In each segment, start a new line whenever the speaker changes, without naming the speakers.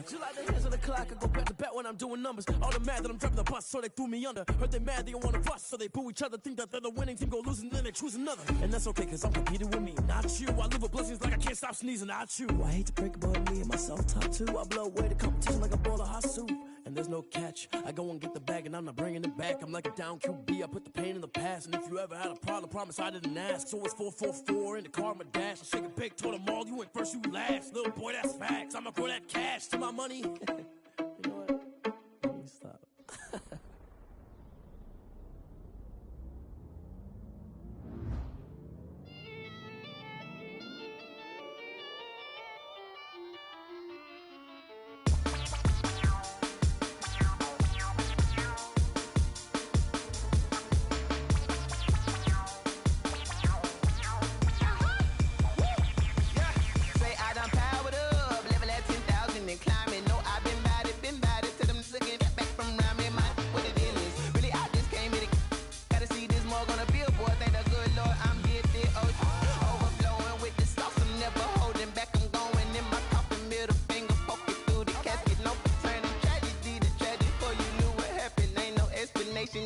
She like the hands on the clock, I go back to back when I'm doing numbers. All the mad that I'm driving the bus, so they threw me under. Heard they mad, they don't wanna fuss, so they boo each other. Think that they're the winning team, go losing, then they choose another. And that's okay, cause I'm competing with me, not you. I live with blessings like I can't stop sneezing, not you. I hate to break it, but me and myself top two. I blow away the competition like a bowl of hot soup. And there's no catch, I go and get the bag and I'm not bringing it back. I'm like a down QB, I put the pain in the past. And if you ever had a problem, promise I didn't ask. So it's 444 in the car, my dash. I shake a big, told them all, you went first, you last. Little boy, that's facts, I'ma grow that cash to my money. You know what? Let me stop.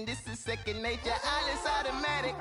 This is second nature, all is automatic.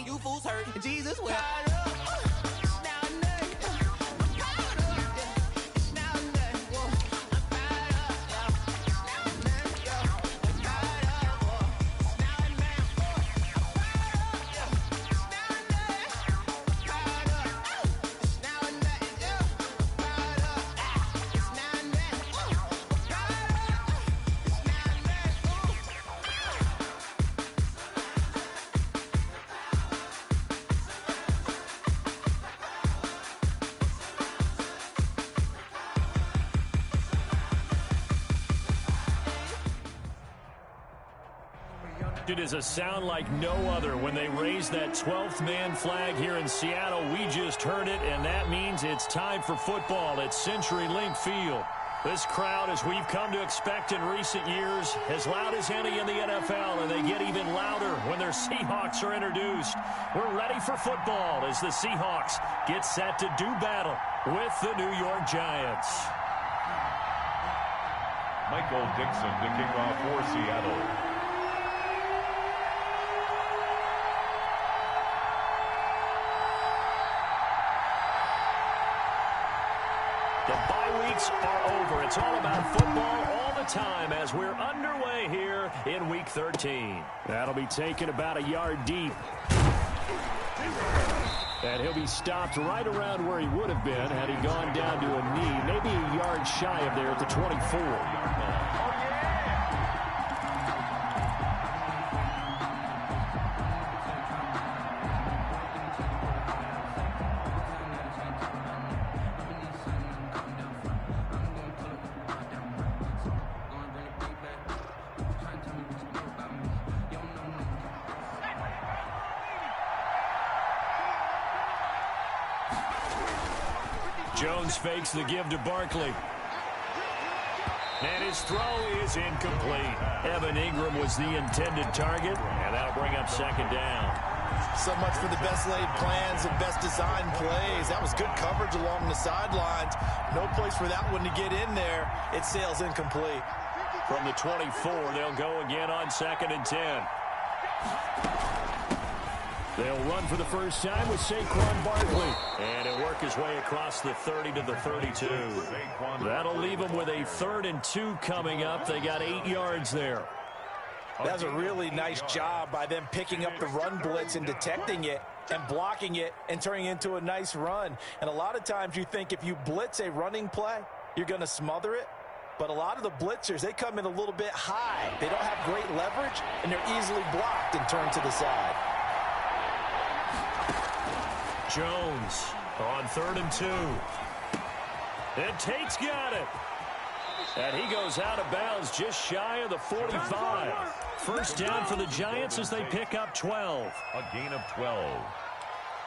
You fools hurt. Jesus will.
It is a sound like no other when they raise that 12th man flag here in Seattle. We just heard it, and that means it's time for football at CenturyLink Field. This crowd, as we've come to expect in recent years, as loud as any in the NFL, and they get even louder when their Seahawks are introduced. We're ready for football as the Seahawks get set to do battle with the New York Giants.
Michael Dixon to kick off for Seattle.
The bye weeks are over. It's all about football all the time as we're underway here in Week 13. That'll be taken about a yard deep. And he'll be stopped right around where he would have been had he gone down to a knee, maybe a yard shy of there at the 24. Jones fakes the give to Barkley. And his throw is incomplete. Evan Ingram was the intended target, and that'll bring up second down.
So much for the best laid plans and best designed plays. That was good coverage along the sidelines. No place for that one to get in there. It sails incomplete.
From the 24, they'll go again on 2nd and 10. They'll run for the first time with Saquon Barkley. And he'll work his way across the 30 to the 32. That'll leave them with a 3rd and 2 coming up. They got 8 yards there.
That's a really nice job by them picking up the run blitz and detecting it. and blocking it and turning it into a nice run. And a lot of times you think if you blitz a running play, you're going to smother it. But a lot of the blitzers, they come in a little bit high. They don't have great leverage, and they're easily blocked and turned to the side.
Jones on 3rd and 2. And Tate's got it. And he goes out of bounds just shy of the 45. First down for the Giants as they pick up 12.
A gain of 12.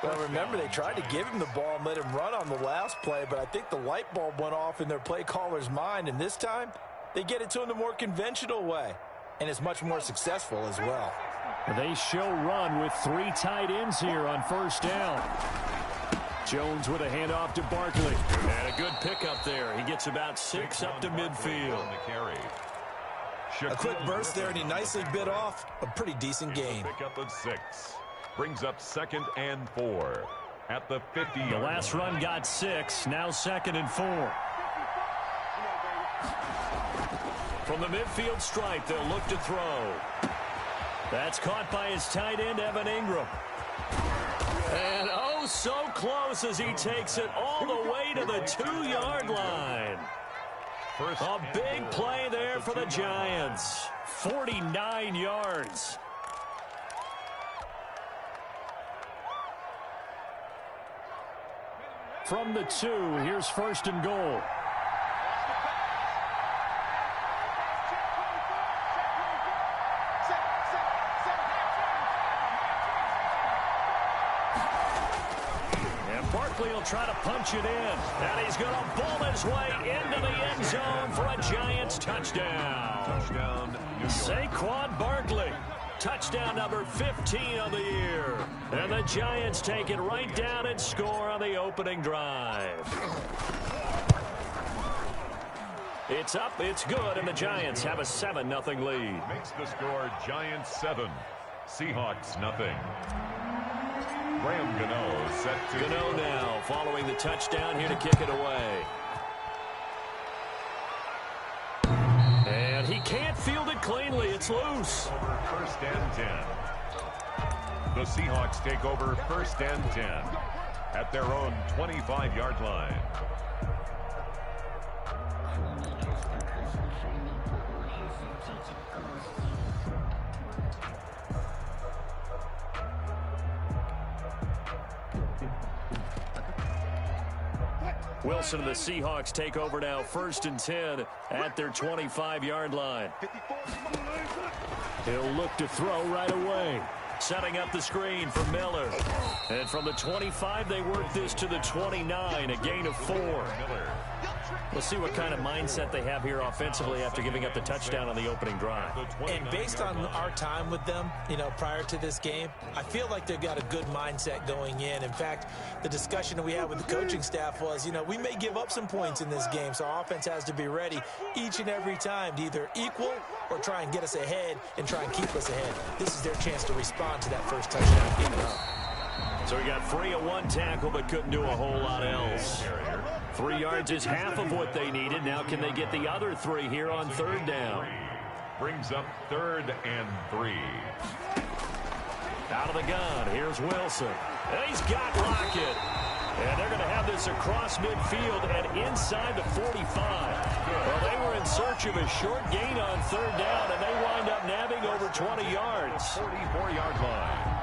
Well, remember, they tried to give him the ball and let him run on the last play, but I think the light bulb went off in their play caller's mind, and this time they get it to him the more conventional way, and it's much more successful as well.
They show run with 3 tight ends here on first down. Jones with a handoff to Barkley. And a good pickup there. He gets about 6 up to midfield.
A quick burst there, and he nicely bit off a pretty decent gain.
Pickup of 6. Brings up 2nd and 4 at the 50.
The last run got 6. Now 2nd and 4. From the midfield stripe, they'll look to throw. That's caught by his tight end, Evan Ingram. And oh, so close as he takes it all the way to the 2-yard line. A big play there for the Giants. 49 yards. From the 2, here's 1st and goal. Barkley will try to punch it in, and he's going to ball his way into the end zone for a Giants touchdown.
Touchdown, New York.
Saquon Barkley, touchdown number 15 of the year. And the Giants take it right down and score on the opening drive. It's up, it's good, and the Giants have a 7-0 lead.
Makes the score Giants 7, Seahawks nothing. Graham Gano set to...
Gano now following the touchdown here to kick it away. And he can't field it cleanly. It's loose.
Over 1st and 10. The Seahawks take over 1st and 10 at their own 25-yard line.
Wilson and the Seahawks take over now 1st and 10 at their 25-yard line. He'll look to throw right away. Setting up the screen for Miller. And from the 25, they work this to the 29, a gain of 4. We'll see what kind of mindset they have here offensively after giving up the touchdown on the opening drive.
And based on our time with them, prior to this game, I feel like they've got a good mindset going in. In fact, the discussion that we had with the coaching staff was, we may give up some points in this game, so our offense has to be ready each and every time to either equal or try and get us ahead and try and keep us ahead. This is their chance to respond to that first touchdown given up.
So he got free of 1 tackle but couldn't do a whole lot else. 3 yards is half of what they needed. Now can they get the other 3 here on 3rd down?
Brings up 3rd and 3.
Out of the gun, here's Wilson. And he's got Lockett. And they're going to have this across midfield and inside the 45. Well, they were in search of a short gain on 3rd down, and they wind up nabbing over 20 yards.
44-yard line.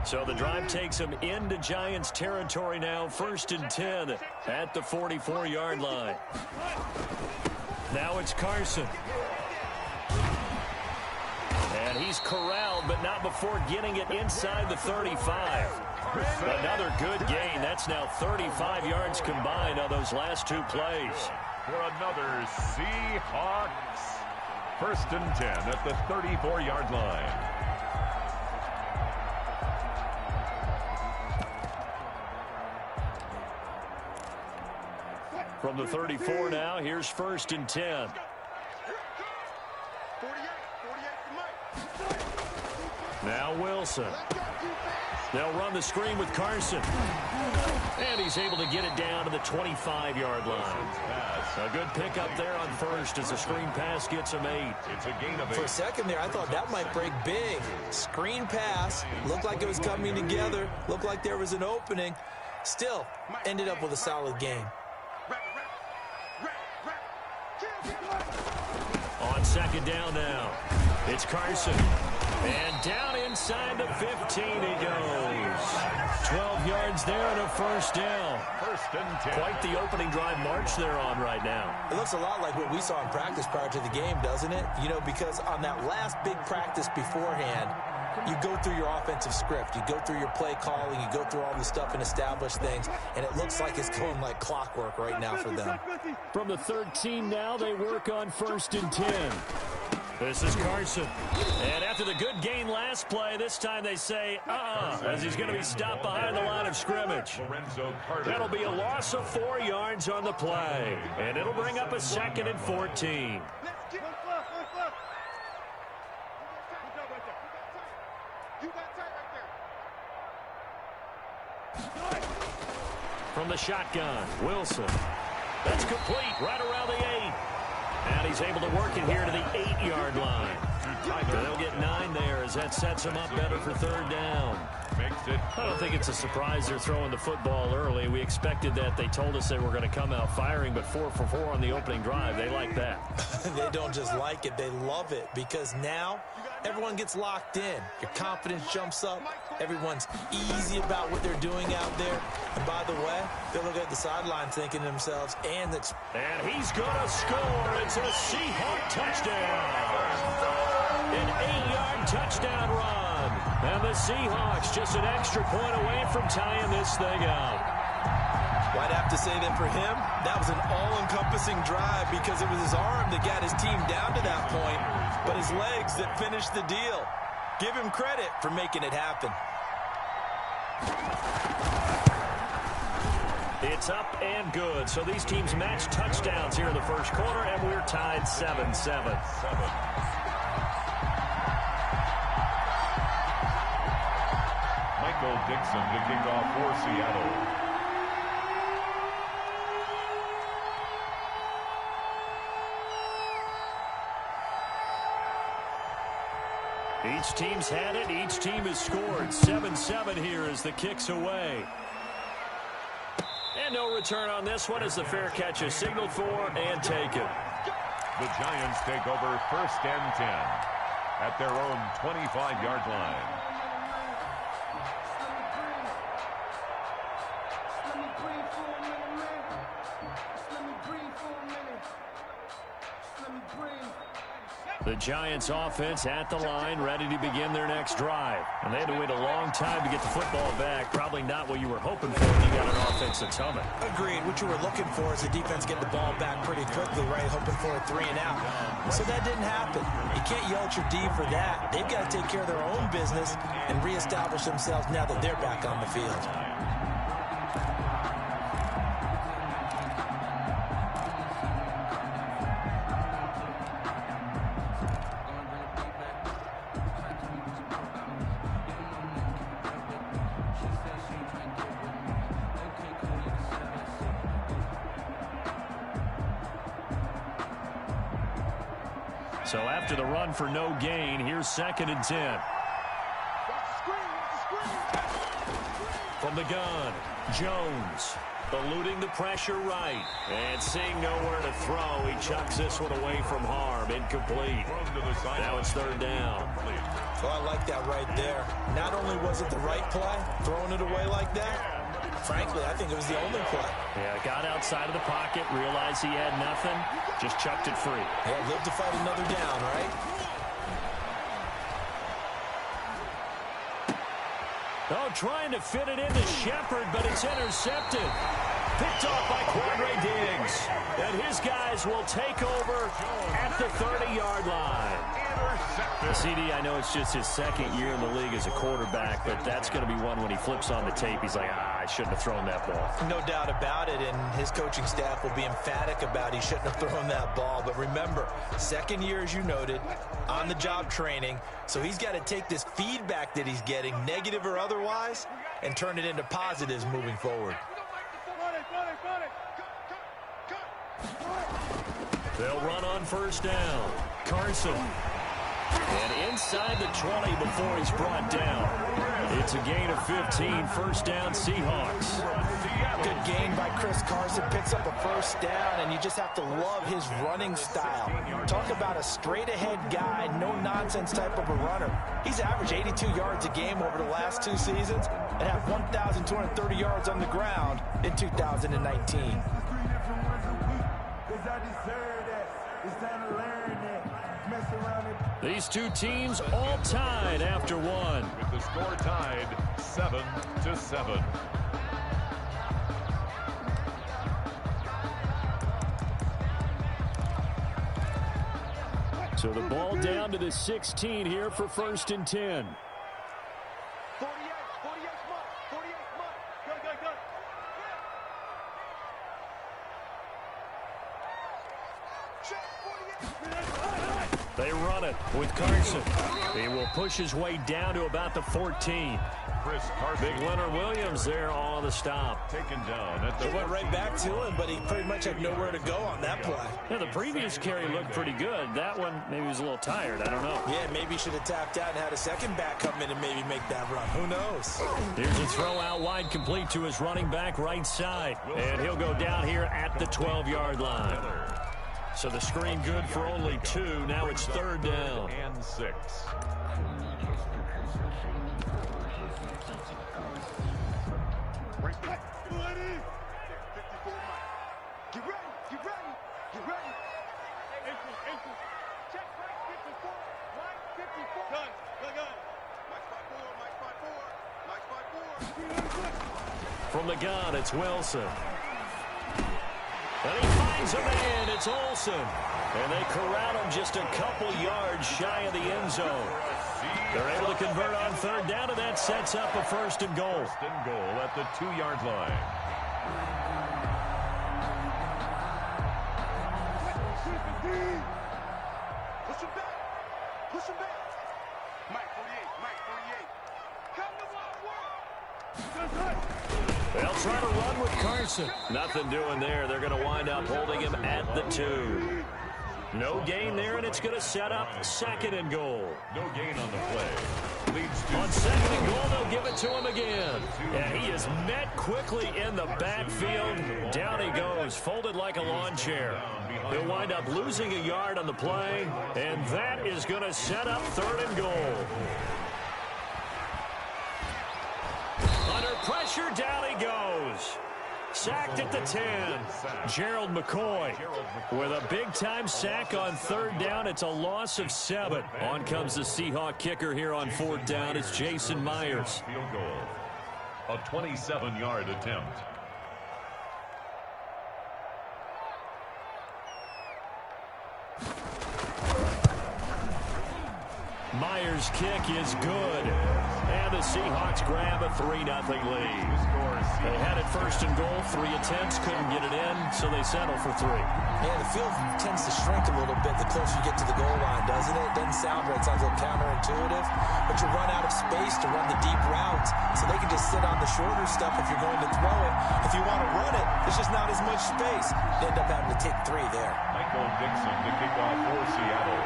So the drive takes them into Giants territory now, 1st and 10 at the 44-yard line. Now it's Carson. And he's corralled, but not before getting it inside the 35. Another good gain. That's now 35 yards combined on those last 2 plays.
For another Seahawks. 1st and 10 at the 34-yard line.
From the 34 now, here's 1st and 10. Now Wilson. They'll run the screen with Carson. And he's able to get it down to the 25-yard line. A good pickup there on first as the screen pass gets him 8.
It's a gain of 8.
For a second there, I thought that might break big. Screen pass. Looked like it was coming together. Looked like there was an opening. Still, ended up with a solid game.
On second down now, it's Carson. And down inside the 15 he goes. 12 yards there and a first down.
First and 10.
Quite the opening drive march they're on right now.
It looks a lot like what we saw in practice prior to the game, doesn't it? You know, because on that last big practice beforehand, you go through your offensive script. You go through your play calling. You go through all the stuff and establish things. And it looks like it's going like clockwork right now for them.
From the 13 now, they work on first and 10. This is Carson. And after the good gain last play, this time they say, as he's going to be stopped behind the line of scrimmage. That'll be a loss of 4 yards on the play. And it'll bring up a second and 14. From the shotgun, Wilson. That's complete right around the 8. And he's able to work it here to the 8-yard line. They'll get 9 there as that sets him up better for third down. I don't think it's a surprise they're throwing the football early. We expected that. They told us they were going to come out firing, but 4 for 4 on the opening drive. They like that.
They don't just like it. They love it because now everyone gets locked in. Your confidence jumps up. Everyone's easy about what they're doing out there. And by the way, they look at the sideline thinking to themselves, and
he's going to score. It's a Seahawk touchdown. An 8-yard touchdown run. And the Seahawks just an extra point away from tying this thing up.
Well, I'd have to say that for him, that was an all-encompassing drive because it was his arm that got his team down to that point, but his legs that finished the deal. Give him credit for making it happen.
It's up and good. So these teams match touchdowns here in the first quarter, and we're tied 7-7.
Michael Dixon to kick off for Seattle.
Each team's had it. Each team has scored. 7-7 here as the kick's away. And no return on this one as the fair catch is signaled for and taken.
The Giants take over first and 10 at their own 25-yard line.
The Giants offense at the line, ready to begin their next drive. And they had to wait a long time to get the football back. Probably not what you were hoping for when you got an offense that's humming.
Agreed. What you were looking for is the defense get the ball back pretty quickly, right? Hoping for a 3 and out. So that didn't happen. You can't yell at your D for that. They've got to take care of their own business and reestablish themselves now that they're back on the field.
So after the run for no gain, here's second and 10. From the gun, Jones eluding the pressure right. And seeing nowhere to throw, he chucks this one away from harm. Incomplete. Now it's third down.
Well, I like that right there. Not only was it the right play, throwing it away like that, frankly, I think it was the only play.
Yeah, got outside of the pocket, realized he had nothing, just chucked it free.
Yeah, live to fight another down, right?
Oh, trying to fit it into Shepard, but it's intercepted. Picked off by Quadre Diggs. And his guys will take over at the 30-yard line. CD, I know it's just his second year in the league as a quarterback, but that's going to be one when he flips on the tape. He's like, I shouldn't have thrown that ball.
No doubt about it, and his coaching staff will be emphatic about he shouldn't have thrown that ball. But remember, second year, as you noted, on-the-job training, so he's got to take this feedback that he's getting, negative or otherwise, and turn it into positives moving forward.
They'll run on first down. Carson. And inside the 20 before he's brought down. It's a gain of 15, first down Seahawks.
Good gain by Chris Carson, picks up a first down, and you just have to love his running style. Talk about a straight-ahead guy, no-nonsense type of a runner. He's averaged 82 yards a game over the last 2 seasons and have 1,230 yards on the ground in 2019.
These two teams all tied after one.
With the score tied 7-7.
So the ball down to the 16 here for first and 10.
48 mark. Go.
They run it with Carson. He will push his way down to about the 14.
Chris Carson.
Big Leonard Williams there on the stop.
Taken down at the
It went right back to him, but he pretty much had nowhere to go on that play.
Yeah, the previous carry looked pretty good. That one, maybe he was a little tired. I don't know.
Yeah, maybe he should have tapped out and had a second back come in and maybe make that run. Who knows?
Here's a throw out wide, complete to his running back right side. And he'll go down here at the 12-yard line. So the screen good for only 2. Now it's third down.
And 6.
Get ready. Check right 54. Right 54. Gun. My spot 4.
From the gun, it's Wilson. And he finds a man. It's Olsen. And they corral him just a couple yards shy of the end zone. They're able to convert on third down, and that sets up a first and goal.
First and goal at the 2-yard line.
Push him back. Mike 48. Come to my world.
They'll try to run with Carson. Nothing doing there. They're going to wind up holding him at the 2. No gain there, and it's going to set up second and goal.
No gain on the play. Leads to
on second and goal, they'll give it to him again. And he is met quickly in the backfield. Down he goes, folded like a lawn chair. He'll wind up losing a yard on the play, and that is going to set up third and goal. Under pressure, down he goes. Sacked at the 10. Gerald McCoy with a big-time sack on third down. It's a loss of 7. On comes the Seahawk kicker here on fourth down. It's Jason Myers.
Field goal. A 27-yard attempt.
Myers' kick is good. And the Seahawks grab a 3-0 lead. They had it first and goal, 3 attempts, couldn't get it in, so they settle for 3.
Yeah, the field tends to shrink a little bit the closer you get to the goal line, doesn't it? It doesn't sound right. It sounds a little counterintuitive. But you run out of space to run the deep routes, so they can just sit on the shorter stuff if you're going to throw it. If you want to run it, there's just not as much space. You end up having to take 3 there.
Michael Dixon to kick off for Seattle.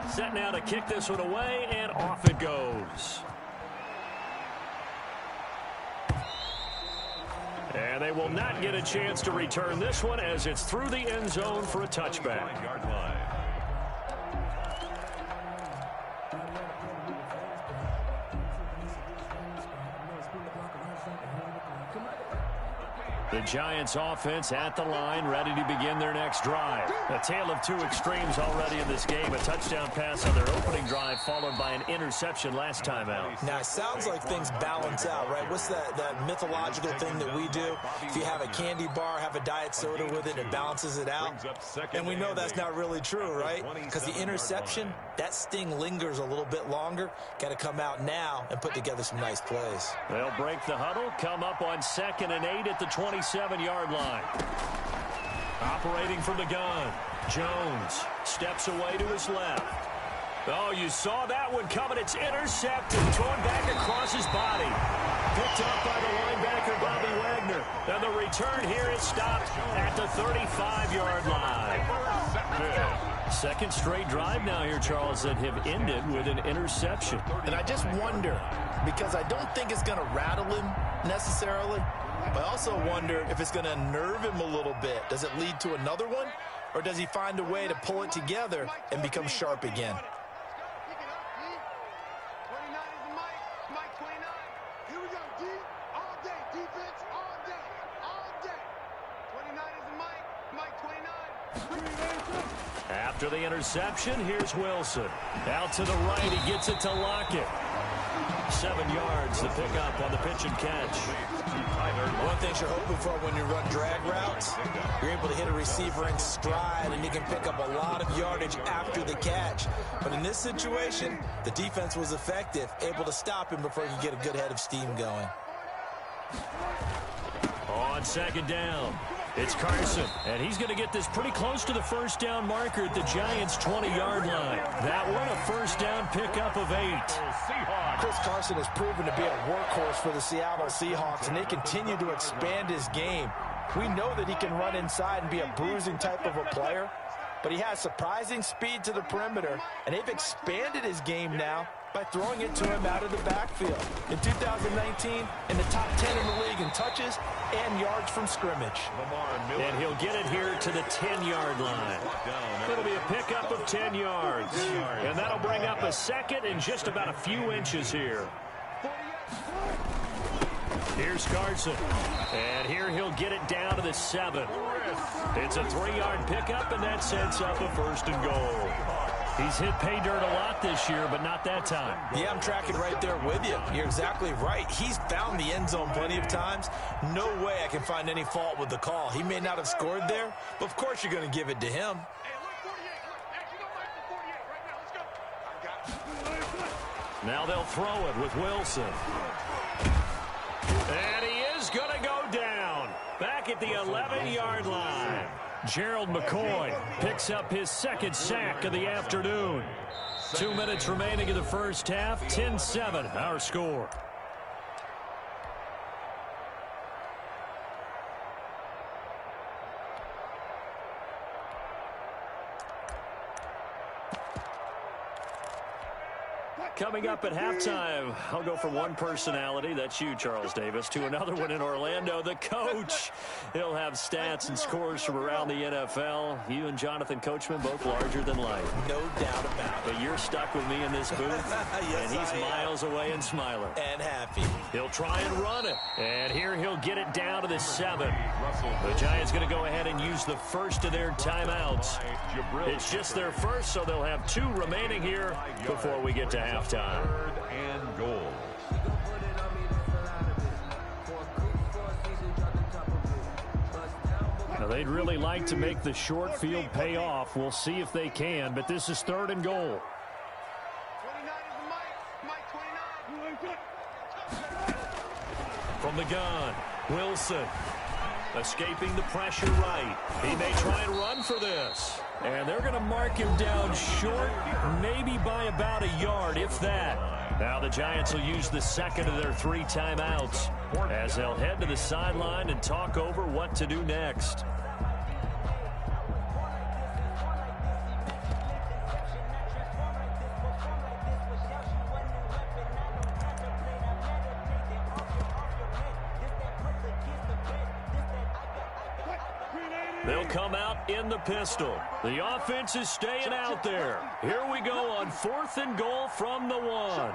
Set now to kick this one away, and off it goes. And they will not get a chance to return this one as it's through the end zone for a touchback.
9-yard line.
The Giants offense at the line, ready to begin their next drive. A tale of two extremes already in this game. A touchdown pass on their opening drive, followed by an interception last time out.
Now, it sounds like things balance out, right? What's that mythological thing that we do? If you have a candy bar, have a diet soda with it, it balances it out. And we know that's not really true, right? Because the interception, that sting lingers a little bit longer. Got to come out now and put together some nice plays.
They'll break the huddle, come up on 2nd and 8 at the 27-yard line. Operating from the gun, Jones steps away to his left. Oh, you saw that one coming. It's intercepted, thrown back across his body. Picked up by the linebacker, Bobby Wagner. And the return here is stopped at the 35-yard line. Second straight drive now here, Charles, that have ended with an interception.
And I just wonder, because I don't think it's going to rattle him necessarily, but I also wonder if it's going to unnerve him a little bit. Does it lead to another one? Or does he find a way to pull it together and become sharp again?
After the interception, here's Wilson. Out to the right, he gets it to Lockett. 7 yards to pick up on the pitch and catch.
One thing you're hoping for when you run drag routes, you're able to hit a receiver in stride and you can pick up a lot of yardage after the catch. But in this situation, the defense was effective, able to stop him before he could get a good head of steam going.
On 2nd down, it's Carson, and he's going to get this pretty close to the first down marker at the Giants' 20-yard line. That one, a first down pickup of 8.
Chris Carson has proven to be a workhorse for the Seattle Seahawks, and they continue to expand his game. We know that he can run inside and be a bruising type of a player, but he has surprising speed to the perimeter, and they've expanded his game now by throwing it to him out of the backfield. In 2019, in the top 10 in the league in touches and yards from scrimmage.
And he'll get it here to the 10-yard line. It'll be a pickup of 10 yards. And that'll bring up a second and just about a few inches here. Here's Carson. And here he'll get it down to the 7. It's a 3-yard pickup, and that sets up a 1st and goal. He's hit pay dirt a lot this year, but not that time.
Yeah, I'm tracking right there with you. You're exactly right. He's found the end zone plenty of times. No way I can find any fault with the call. He may not have scored there, but of course you're going to give it to him.
Now they'll throw it with Wilson. And he is going to go down. Back at the 11-yard line. Gerald McCoy picks up his 2nd sack of the afternoon. 2 minutes remaining in the first half. 10-7, our score. Coming up at halftime, I'll go from one personality, that's you, Charles Davis, to another one in Orlando, the coach. He'll have stats and scores from around the NFL. You and Jonathan Coachman, both larger than life.
No doubt about it.
But you're stuck with me in this booth,
yes,
and he's miles away and smiling.
And happy.
He'll try and run it. And here he'll get it down to the 7. The Giants going to go ahead and use the first of their timeouts. It's just their first, so they'll have 2 remaining here before we get to halftime.
3rd and goal.
Now they'd really like to make the short field pay off. We'll see if they can, but this is 3rd and goal. From the gun, Wilson escaping the pressure right. He may try and run for this. And they're going to mark him down short, maybe by about a yard, if that. Now the Giants will use the 2nd of their 3 timeouts as they'll head to the sideline and talk over what to do next. They'll come out in the pistol. The offense is staying out there. Here we go on 4th and goal from the 1.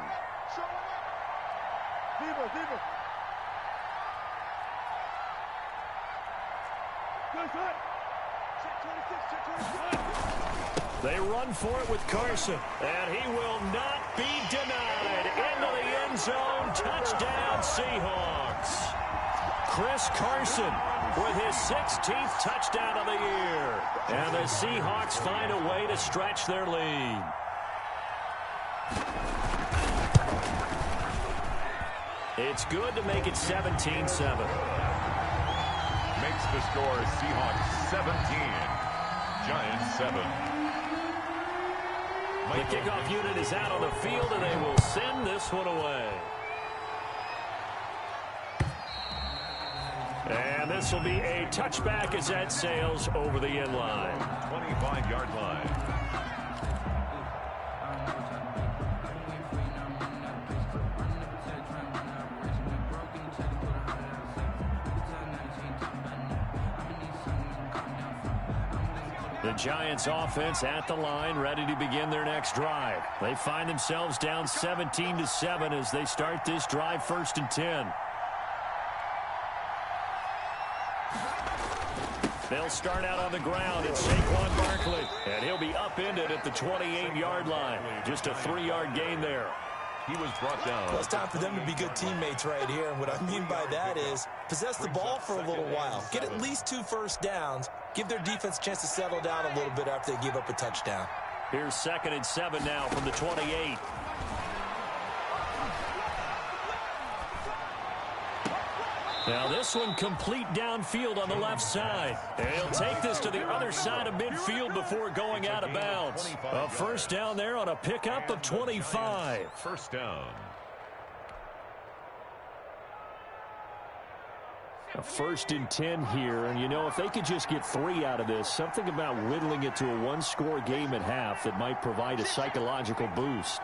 They run for it with Carson, and he will not be denied. Into the end zone, touchdown Seahawks. Chris Carson with his 16th touchdown of the year. And the Seahawks find a way to stretch their lead. It's good to make it 17-7.
Makes the score Seahawks 17, Giants 7.
The kickoff unit is out on the field, and they will send this one away. And this will be a touchback as that sails over the end line.
25-yard line.
The Giants offense at the line, ready to begin their next drive. They find themselves down 17-7 as they start this drive 1st and 10. They'll start out on the ground. It's Saquon Barkley, and he'll be upended at the 28-yard line. Just a 3-yard gain there.
He was brought down.
Well, it's time for them to be good teammates right here. And what I mean by that is possess the ball for a little while. Get at least 2 first downs. Give their defense a chance to settle down a little bit after they give up a touchdown.
Here's 2nd and 7 now from the 28. Now this one complete downfield on the left side. And he'll take this to the other side of midfield before going out of bounds. A first down there on a pickup of 25.
First down.
A 1st and 10 here, and you know, if they could just get 3 out of this, something about whittling it to a 1-score game at half that might provide a psychological boost.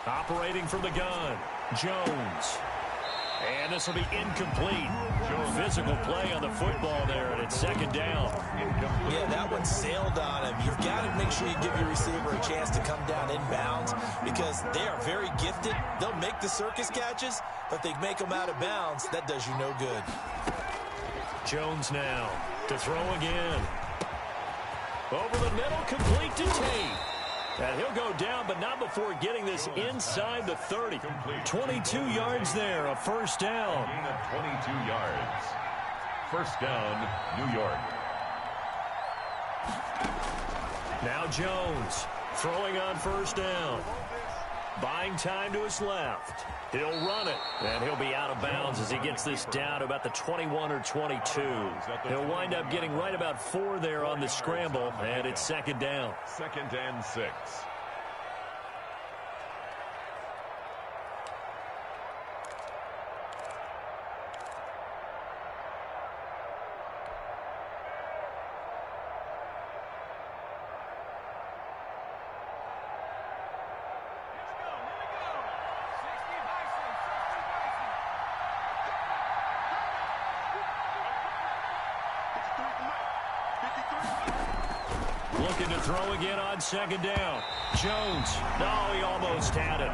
Operating from the gun, Jones. And this will be incomplete. Physical play on the football there, and it's 2nd down.
Yeah, that one sailed on him. You've got to make sure you give your receiver a chance to come down inbounds because they are very gifted. They'll make the circus catches, but if they make them out of bounds, that does you no good.
Jones now to throw again. Over the middle, complete to Tate. And he'll go down, but not before getting this inside the 30. 22 yards there, a first down.
Gain of 22 yards. First down, New York.
Now Jones throwing on first down. Buying time to his left. He'll run it, and he'll be out of bounds as he gets this down to about the 21 or 22. He'll wind up getting right about 4 there on the scramble, and it's 2nd down.
2nd and 6.
Looking to throw again on 2nd down. Jones. No, he almost had it.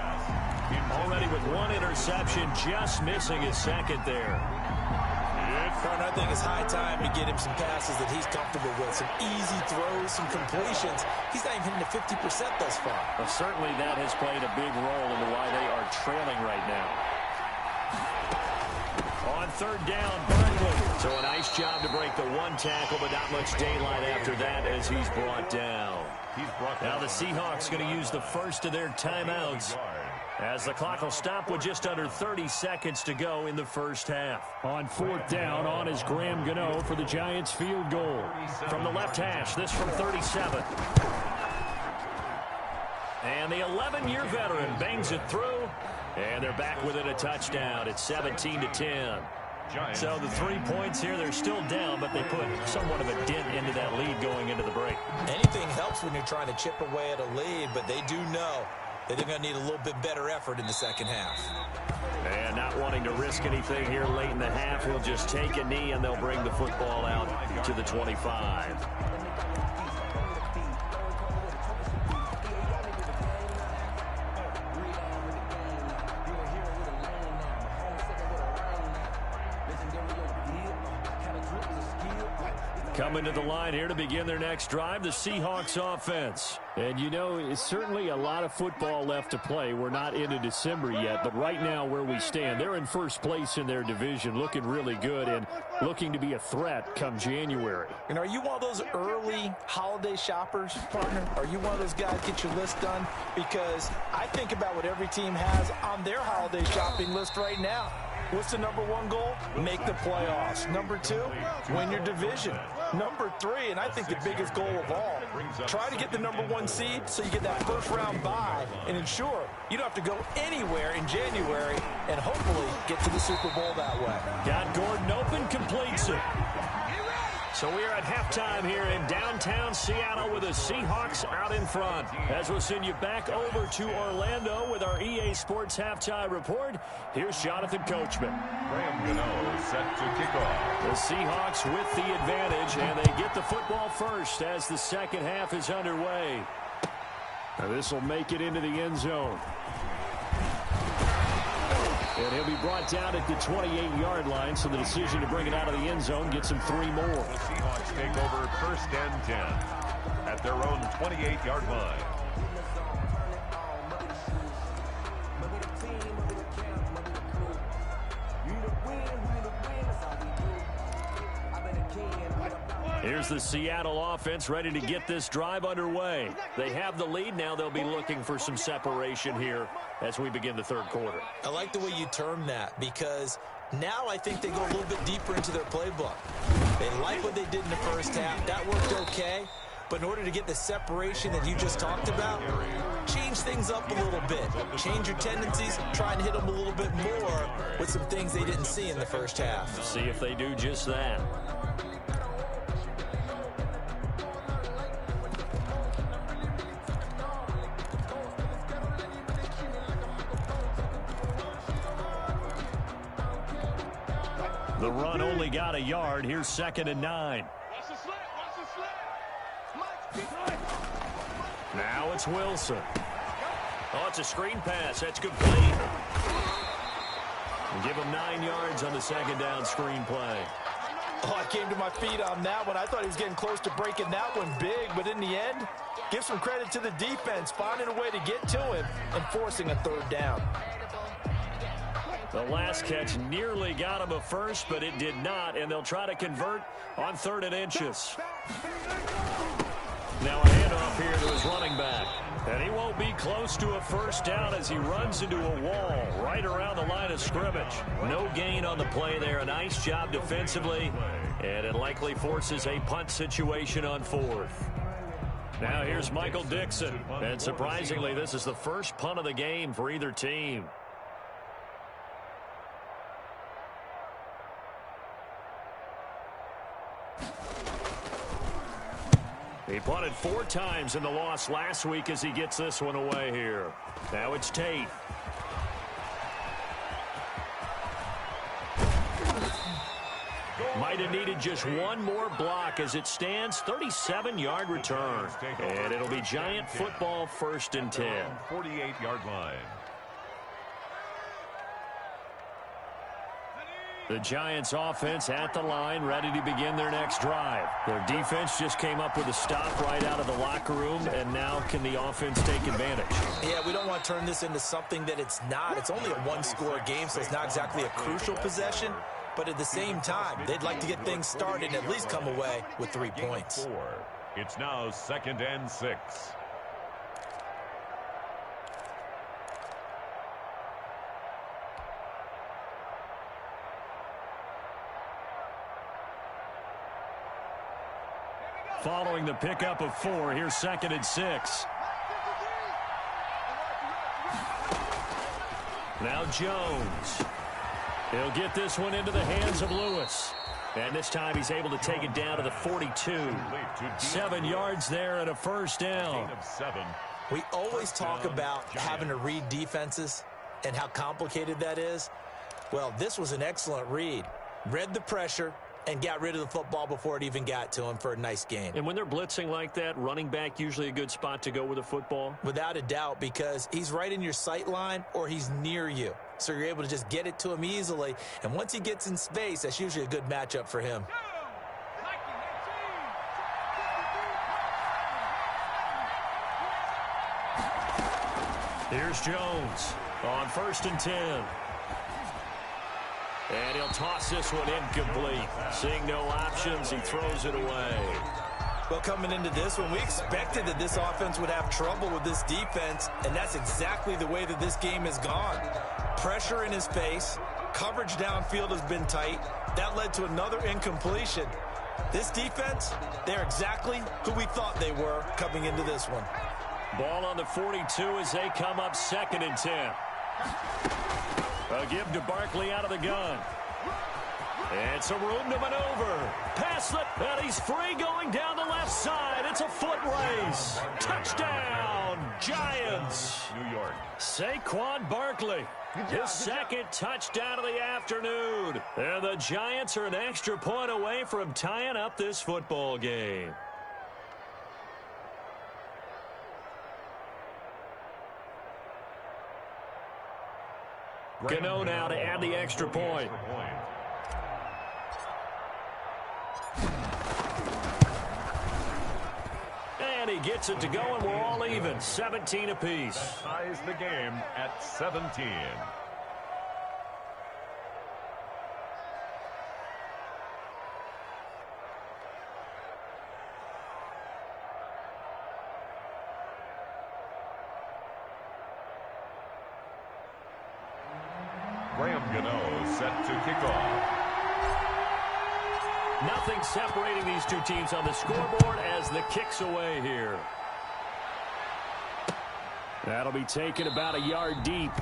Already with 1 interception, just missing his 2nd there.
I think it's high time to get him some passes that he's comfortable with. Some easy throws, some completions. He's not even hitting the 50% thus far.
Well, certainly that has played a big role into why they are trailing right now. On 3rd down, Barkley. So a nice job to break the 1 tackle, but not much daylight after that as he's brought down. Now the Seahawks going to use the first of their timeouts as the clock will stop with just under 30 seconds to go in the first half. On 4th down, on is Graham Gano for the Giants field goal. From the left hash, this from 37. And the 11-year veteran bangs it through, and they're back within a touchdown. It's 17-10. So the 3 points here, they're still down, but they put somewhat of a dent into that lead going into the break.
Anything helps when you're trying to chip away at a lead, but they do know that they're going to need a little bit better effort in the 2nd half.
And not wanting to risk anything here late in the half, we'll just take a knee and they'll bring the football out to the 25. Coming to the line here to begin their next drive, the Seahawks offense. And, you know, it's certainly a lot of football left to play. We're not into December yet, but right now where we stand, they're in first place in their division, looking really good and looking to be a threat come January.
And are you one of those early holiday shoppers, partner? Are you one of those guys get your list done? Because I think about what every team has on their holiday shopping list right now. What's the number one goal? Make the playoffs. Number 2, win your division. Number 3, and I think the biggest goal of all, try to get the number 1 seed so you get that first round bye and ensure you don't have to go anywhere in January and hopefully get to the Super Bowl that way.
Got Gordon open, completes it. So we are at halftime here in downtown Seattle with the Seahawks out in front. As we'll send you back over to Orlando with our EA Sports Halftime Report, here's Jonathan Coachman.
Graham Gano set to kick off.
The Seahawks with the advantage, and they get the football first as the second half is underway. Now this will make it into the end zone. And he'll be brought down at the 28-yard line, so the decision to bring it out of the end zone gets him 3 more.
The Seahawks take over first and 10 at their own 28-yard line.
Here's the Seattle offense ready to get this drive underway. They have the lead. Now they'll be looking for some separation here as we begin the third quarter.
I like the way you term that because now I think they go a little bit deeper into their playbook. They like what they did in the first half. That worked okay. But in order to get the separation that you just talked about, change things up a little bit. Change your tendencies. Try and hit them a little bit more with some things they didn't see in the first half.
See if they do just that. The run only got a yard. Here's 2nd and 9. Now it's Wilson. Oh, it's a screen pass. That's complete. And give him 9 yards on the second down screen play.
Oh, I came to my feet on that one. I thought he was getting close to breaking that one big, but in the end, give some credit to the defense, finding a way to get to him and forcing a 3rd down.
The last catch nearly got him a first, but it did not, and they'll try to convert on 3rd and inches. Now a handoff here to his running back. And he won't be close to a first down as he runs into a wall right around the line of scrimmage. No gain on the play there. A nice job defensively, and it likely forces a punt situation on 4th. Now here's Michael Dixon. And surprisingly, this is the first punt of the game for either team. He punted 4 times in the loss last week as he gets this one away here. Now it's Tate. Might have needed just one more block as it stands. 37-yard return. And it'll be Giant football 1st and 10.
48-yard line.
The Giants offense at the line, ready to begin their next drive. Their defense just came up with a stop right out of the locker room, and now can the offense take advantage?
Yeah, we don't want to turn this into something that it's not. It's only a 1-score game, so it's not exactly a crucial possession. But at the same time, they'd like to get things started and at least come away with 3 points.
It's now 2nd and 6.
Following the pickup of 4, here's 2nd and 6. Now Jones. He'll get this one into the hands of Lewis. And this time he's able to take it down to the 42. 7 yards there and a first down.
We always talk about having to read defenses and how complicated that is. Well, this was an excellent read. Read the pressure and got rid of the football before it even got to him for a nice gain.
And when they're blitzing like that, running back usually a good spot to go with a football?
Without a doubt, because he's right in your sight line or he's near you. So you're able to just get it to him easily. And once he gets in space, that's usually a good matchup for him.
Here's Jones on 1st and 10. And he'll toss this one incomplete. Seeing no options, he throws it away.
Well, coming into this one, we expected that this offense would have trouble with this defense, and that's exactly the way that this game has gone. Pressure in his face, coverage downfield has been tight. That led to another incompletion. This defense, they're exactly who we thought they were coming into this one.
Ball on the 42 as they come up 2nd and 10. A give to Barkley out of the gun. And some room to maneuver. Pass it, and he's free going down the left side. It's a foot race. Touchdown, Giants.
New York.
Saquon Barkley. His 2nd touchdown of the afternoon. And the Giants are an extra point away from tying up this football game. Gano now to add the extra point. And he gets it to go, and we're all even. 17 apiece.
That ties the game at 17. Gano set to kick off.
Nothing separating these two teams on the scoreboard as the kick's away here. That'll be taken about a yard deep.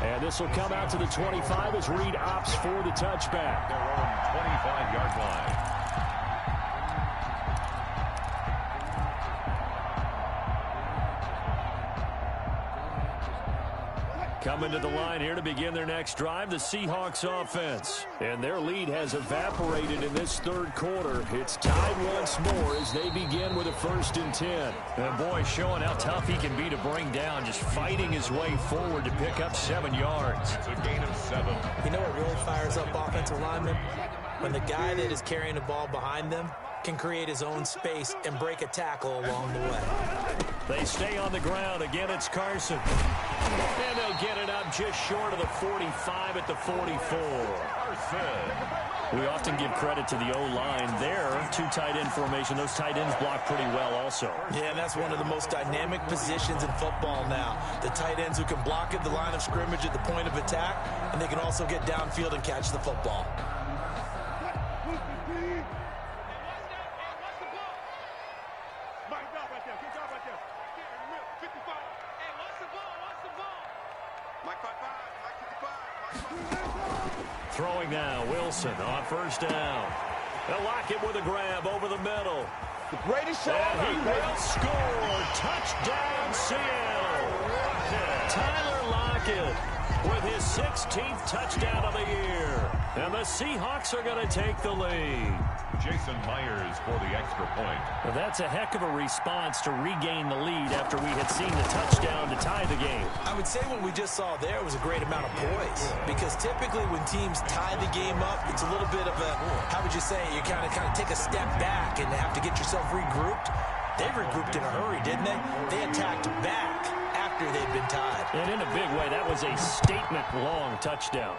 And this will come out to the 25 as Reed opts for the touchback.
Their own 25-yard line.
Coming to the line here to begin their next drive, the Seahawks offense. And their lead has evaporated in this 3rd quarter. It's tied once more as they begin with a 1st and 10. And boy, showing how tough he can be to bring down, just fighting his way forward to pick up 7 yards.
It's a gain of 7.
You know what really fires up offensive linemen? When the guy that is carrying the ball behind them can create his own space and break a tackle along the way.
They stay on the ground. Again, it's Carson. And they'll get it up just short of the 45 at the 44. We often give credit to the O-line there. 2 tight end formation. Those tight ends block pretty well also.
Yeah, and that's one of the most dynamic positions in football now. The tight ends who can block at the line of scrimmage at the point of attack, and they can also get downfield and catch the football.
Throwing now, Wilson on 1st down. They'll lock it with a grab over the middle. And he will score. Touchdown, Seattle. Tyler Lockett with his 16th touchdown of the year. And the Seahawks are going to take the lead.
Jason Myers for the extra point.
Well, that's a heck of a response to regain the lead after we had seen the touchdown to tie the game.
I would say what we just saw there was a great amount of poise, because typically when teams tie the game up, it's a little bit of a, how would you say, you kind of take a step back and have to get yourself regrouped. They regrouped in a hurry, didn't they? They attacked back after they'd been tied.
And in a big way, that was a statement-long touchdown.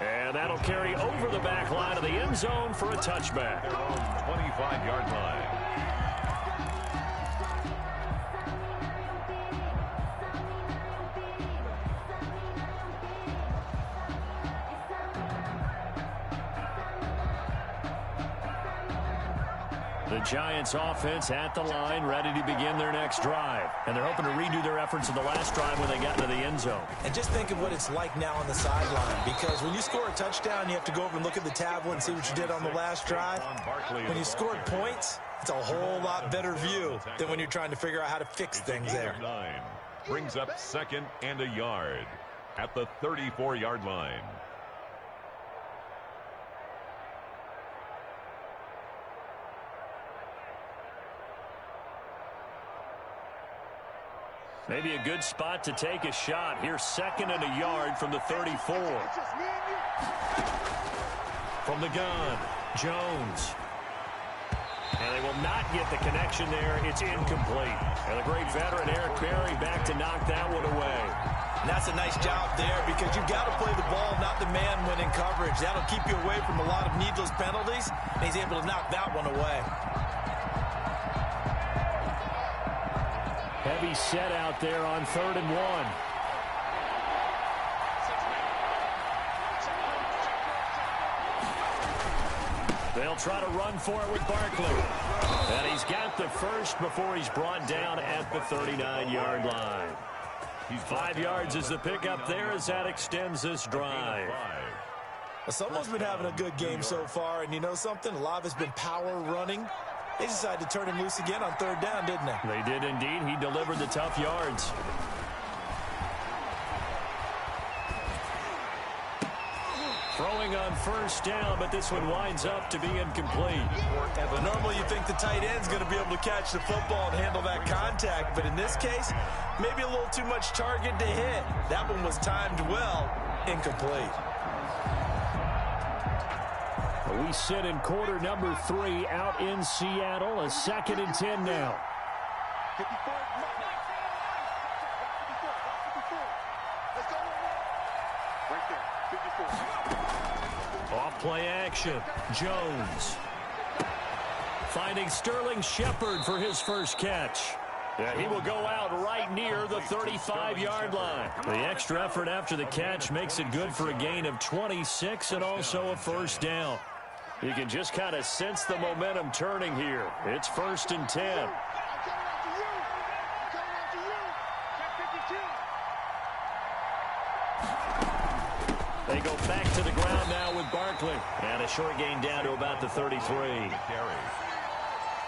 And that'll carry over the back line of the end zone for a touchback.
Their own 25-yard line.
The Giants offense at the line, ready to begin their next drive. And they're hoping to redo their efforts in the last drive when they got into the end zone.
And just think of what it's like now on the sideline, because when you score a touchdown, you have to go over and look at the tablet and see what you did on the last drive. When you scored points, it's a whole lot better view than when you're trying to figure out how to fix things there.
9 brings up 2nd and a yard at the 34-yard line.
Maybe a good spot to take a shot. Here's 2nd and a yard from the 34. From the gun, Jones. And they will not get the connection there. It's incomplete. And the great veteran Eric Berry back to knock that one away.
And that's a nice job there because you've got to play the ball, not the man when in coverage. That'll keep you away from a lot of needless penalties, and he's able to knock that one away.
Heavy set out there on 3rd and 1. They'll try to run for it with Barkley. And he's got the first before he's brought down at the 39-yard line. 5 yards is the pickup there as that extends this drive.
Well, someone's been having a good game so far, and you know something? A lot of it's been power running. They decided to turn him loose again on 3rd down, didn't they?
They did indeed. He delivered the tough yards. Throwing on 1st down, but this one winds up to be incomplete.
But normally you think the tight end's going to be able to catch the football and handle that contact, but in this case, maybe a little too much target to hit. That one was timed well, incomplete.
We sit in quarter number 3 out in Seattle. A 2nd and 10 now. Off play action. Jones. Finding Sterling Shepard for his first catch. Yeah, he will go out right near the 35-yard line. The extra effort after the catch makes it good for a gain of 26 and also a 1st down. You can just kind of sense the momentum turning here. It's 1st and 10. They go back to the ground now with Barkley. And a short gain down to about the 33.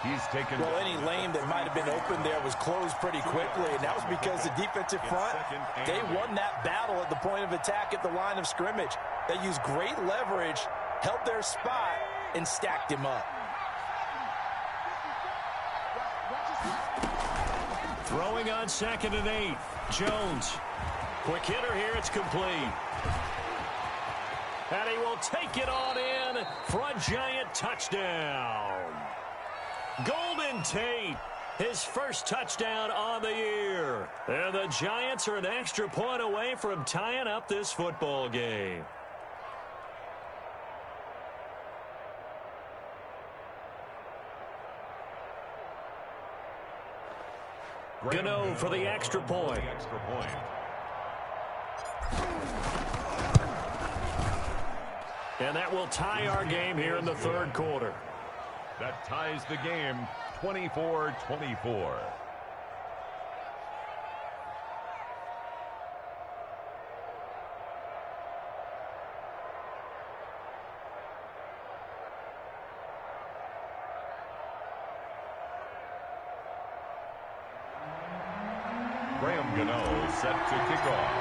He's taken.
Well, any lane that might have been open there was closed pretty quickly, and that was because the defensive front, they won that battle at the point of attack at the line of scrimmage. They used great leverage, held their spot, and stacked him up.
Throwing on 2nd and 8. Jones. Quick hitter here. It's complete. And he will take it on in for a giant touchdown. Golden Tate, his first touchdown on the year. And the Giants are an extra point away from tying up this football game. Gano for the extra point. And that will tie our game here in the 3rd quarter.
That ties the game 24-24. Gano set to kick off.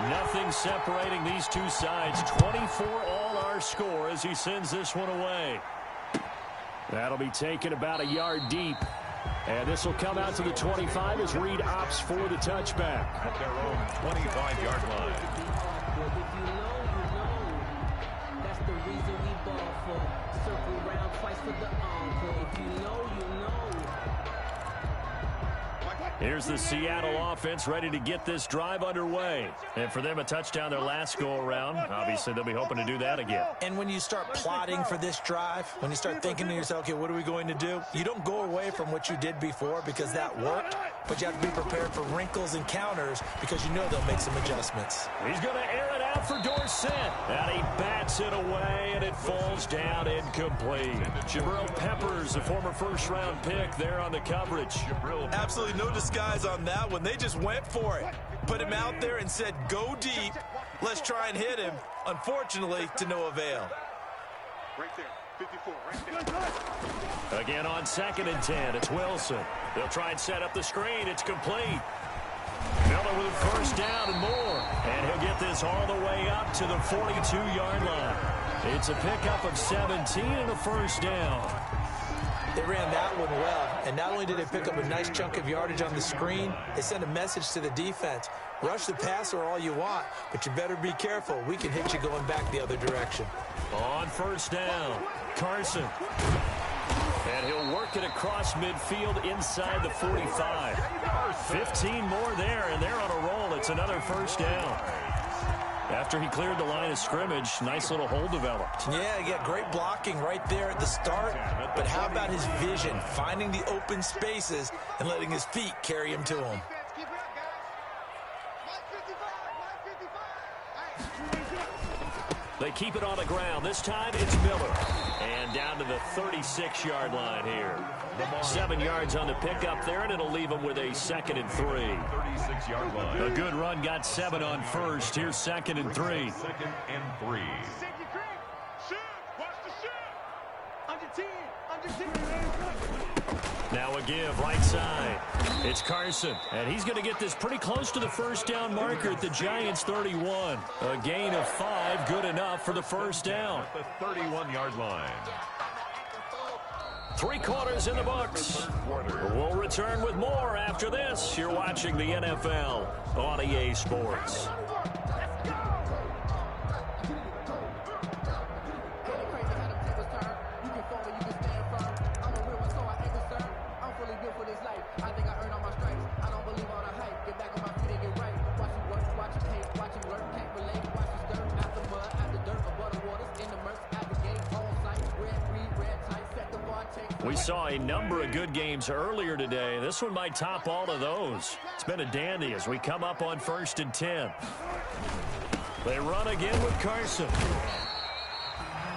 Nothing separating these two sides. 24 all our score as he sends this one away. That'll be taken about a yard deep. And this will come out to the 25 as Reed opts for the touchback.
At their own 25-yard line.
Well, if you know, you know. That's the reason we ball for. Circle round twice for the encore. If you know, you know.
Here's the Seattle offense ready to get this drive underway. And for them, a touchdown their last go-around. Obviously, they'll be hoping to do that again.
And when you start plotting for this drive, when you start thinking to yourself, okay, what are we going to do? You don't go away from what you did before because that worked, but you have to be prepared for wrinkles and counters because you know they'll make some adjustments.
He's going to air it out for Dorsett. And he bats it away, and it falls down incomplete. Jabril Peppers, a former first-round pick, there on the coverage.
Absolutely no disguise on that one. They just went for it. Put him out there and said, go deep. Let's try and hit him. Unfortunately, to no avail.
Right there, 54, right there.
Again on 2nd and 10, it's Wilson. They'll try and set up the screen. It's complete. Miller with a first down and more. And he'll get this all the way up to the 42-yard line. It's a pickup of 17 and a first down.
They ran that one well, and not only did they pick up a nice chunk of yardage on the screen, they sent a message to the defense. Rush the passer all you want, but you better be careful. We can hit you going back the other direction.
On first down, Carson. And he'll work it across midfield inside the 45. 15 more there, and they're on a roll. It's another first down. After he cleared the line of scrimmage, nice little hole developed.
Yeah, he got great blocking right there at the start. But how about his vision, finding the open spaces and letting his feet carry him to him?
They keep it on the ground. This time it's Miller. And down to the 36-yard line here. 7 yards on the pickup there, and it'll leave them with a 2nd and 3.
36-yard line.
A good run got 7 on first. Here's 2nd and 3.
2nd and 3.
Now a give, right side. It's Carson, and he's going to get this pretty close to the first down marker at the Giants' 31. A gain of 5, good enough for the first down.
At the 31-yard line.
3 quarters in the books. We'll return with more after this. You're watching the NFL on EA Sports. We saw a number of good games earlier today. This one might top all of those. It's been a dandy as we come up on 1st and 10. They run again with Carson.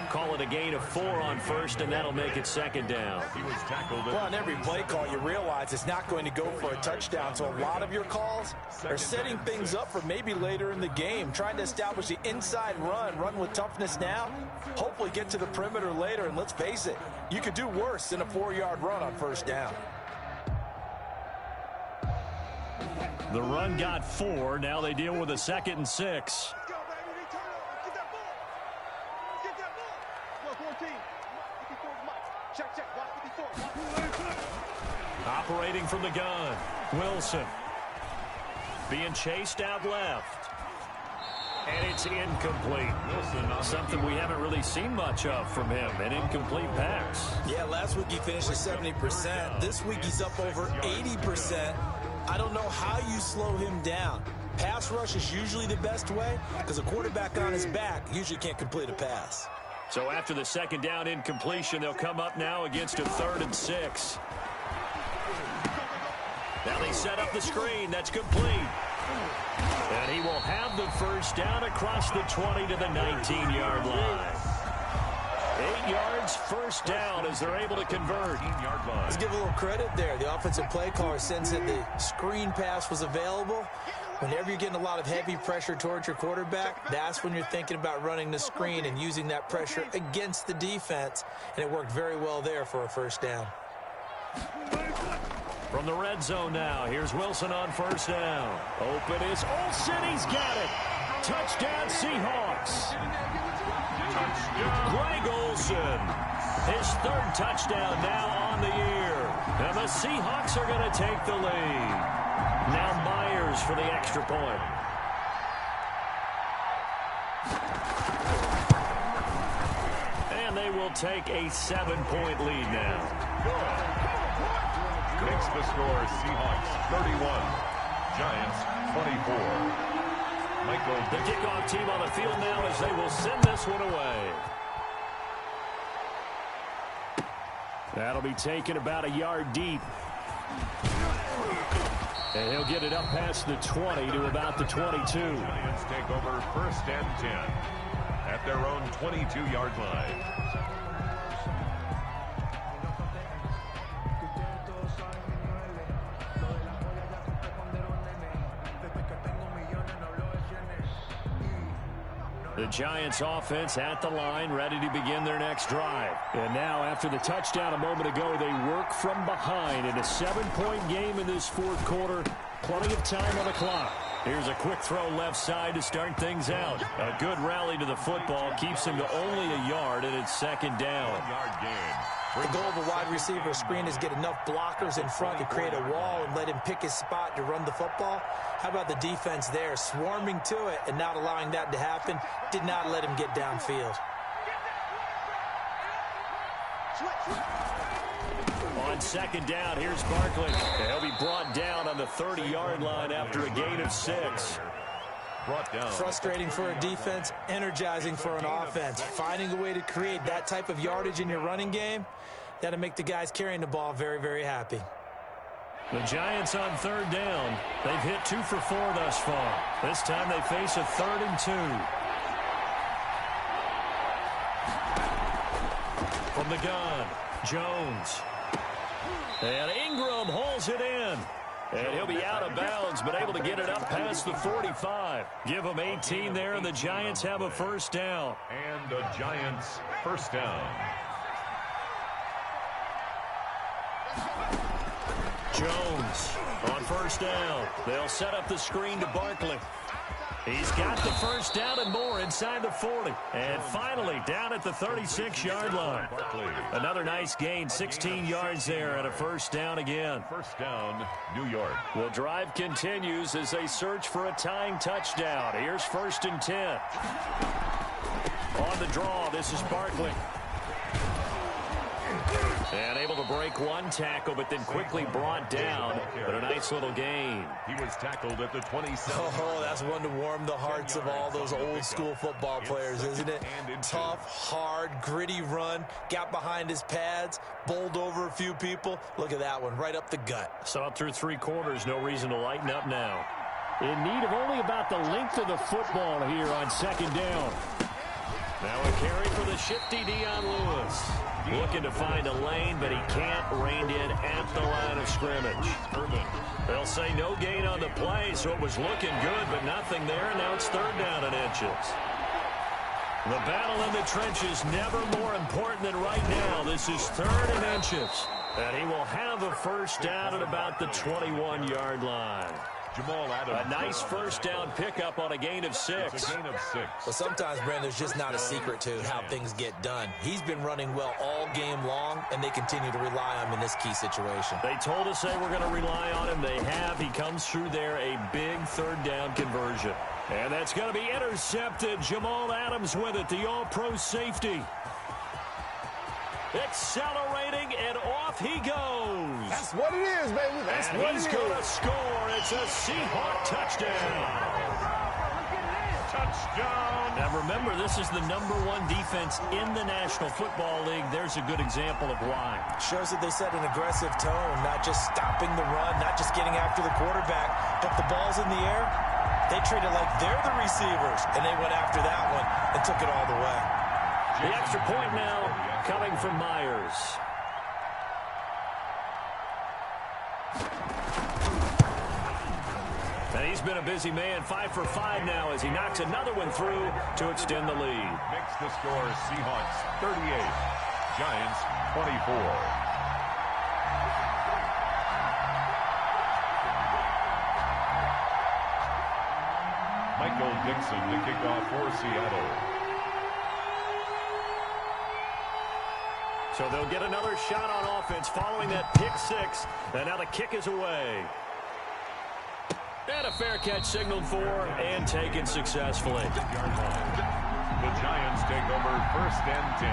Call it a gain of 4 on first, and that'll make it 2nd down.
He was tackled.
Well, on every play call, you realize it's not going to go for a touchdown. So a lot of your calls are setting things up for maybe later in the game, trying to establish the inside run with toughness now, hopefully get to the perimeter later. And let's face it, you could do worse than a 4-yard run on first down.
The run got 4. Now they deal with a 2nd and 6. Operating from the gun, Wilson. Being chased out left. And it's incomplete. Something we haven't really seen much of from him, an incomplete pass.
Yeah, last week he finished at 70%. This week he's up over 80%. I don't know how you slow him down. Pass rush is usually the best way because a quarterback on his back usually can't complete a pass.
So after the 2nd down incompletion, they'll come up now against a 3rd and 6. Now they set up the screen. That's complete. And he will have the first down across the 20 to the 19-yard line. 8 yards, first down as they're able to convert.
Let's give a little credit there. The offensive play caller sense that the screen pass was available. Whenever you're getting a lot of heavy pressure towards your quarterback, that's when you're thinking about running the screen and using that pressure against the defense. And it worked very well there for a first down.
From the red zone now, here's Wilson on first down. Open is Olsen. He's got it. Touchdown, Seahawks. Greg Olsen, his 3rd touchdown now on the year. And the Seahawks are going to take the lead. Now Myers for the extra point. And they will take a 7-point lead now.
Makes the score Seahawks 31, Giants 24. Michael,
the kickoff team on the field now as they will send this one away. That'll be taken about a yard deep. And he'll get it up past the 20 to about the 22.
Giants take over 1st and 10 at their own 22-yard line.
The Giants offense at the line, ready to begin their next drive. And now, after the touchdown a moment ago, they work from behind in a 7-point game in this 4th quarter. Plenty of time on the clock. Here's a quick throw left side to start things out. A good rally to the football keeps him to only a yard, and it's 2nd down.
1-yard gain.
The goal of a wide receiver screen is get enough blockers in front to create a wall and let him pick his spot to run the football. How about the defense there, swarming to it and not allowing that to happen? Did not let him get downfield.
On second down, here's Barkley. And he'll be brought down on the 30-yard line after a gain of 6.
Brought down.
Frustrating for a defense, energizing for an offense. Finding a way to create that type of yardage in your running game, that'll make the guys carrying the ball very, very happy.
The Giants on third down. They've hit 2 for 4 thus far. This time they face a 3rd and 2. From the gun, Jones. And Ingram hauls it in. And he'll be out of bounds, but able to get it up past the 45. Give them 18 there, and the Giants have a first down.
And the Giants first down.
Jones on first down. They'll set up the screen to Barkley. He's got the first down and more inside the 40. And finally down at the 36-yard line. Another nice gain, 16 yards there and a first down again.
First down, New York.
The drive continues as they search for a tying touchdown. Here's 1st and 10. On the draw, this is Barkley. And able to break one tackle, but then quickly brought down. But a nice little gain.
He was tackled at the 27.
Oh, that's one to warm the hearts of all those old-school football players, isn't it? Tough, hard, gritty run. Got behind his pads, bowled over a few people. Look at that one, right up the gut.
So up through 3 quarters, no reason to lighten up now. In need of only about the length of the football here on second down. Now a carry for the shifty Dion Lewis. Looking to find a lane, but he can't rein in at the line of scrimmage. They'll say no gain on the play, so it was looking good, but nothing there, and now it's 3rd down and inches. The battle in the trenches never more important than right now. This is 3rd and inches, and he will have a first down at about the 21-yard line. A nice first down pickup on a gain of 6.
Well, sometimes, Brandon, there's just not a secret to how things get done. He's been running well all game long, and they continue to rely on him in this key situation.
They told us they were going to rely on him. They have. He comes through there, a big 3rd down conversion. And that's going to be intercepted. Jamal Adams with it, the all-pro safety. Accelerating, and off he goes.
That's what it is, baby. That's
and
what it is.
he's going to score. It's a Seahawk touchdown.
Touchdown.
Now, remember, this is the #1 defense in the National Football League. There's a good example of why.
Shows that they set an aggressive tone, not just stopping the run, not just getting after the quarterback, but the ball's in the air. They treat it like they're the receivers, and they went after that one and took it all the way.
The extra point now coming from Myers. And he's been a busy man, 5 for 5 now as he knocks another one through to extend the lead.
Makes the score Seahawks 38, Giants 24. Michael Dixon to kick off for Seattle.
So they'll get another shot on offense following that pick 6. And now the kick is away. And a fair catch signaled for and taken successfully.
The Giants take over 1st and 10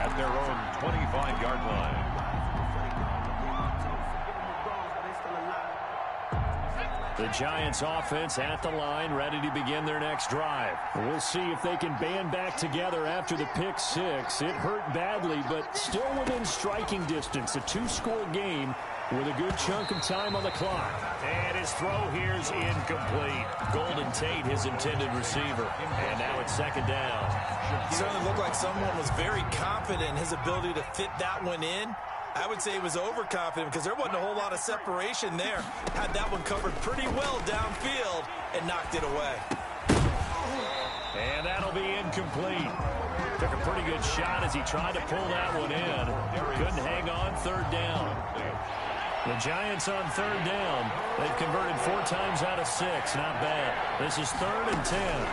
at their own 25-yard line.
The Giants offense at the line, ready to begin their next drive. We'll see if they can band back together after the pick 6. It hurt badly, but still within striking distance. A 2-score game with a good chunk of time on the clock. And his throw here is incomplete. Golden Tate, his intended receiver. And now it's 2nd down.
It certainly looked like someone was very confident in his ability to fit that one in. I would say he was overconfident because there wasn't a whole lot of separation there. Had that one covered pretty well downfield and knocked it away.
And that'll be incomplete. Took a pretty good shot as he tried to pull that one in. Couldn't hang on 3rd down. The Giants on 3rd down. They've converted 4 times out of 6. Not bad. This is 3rd and 10.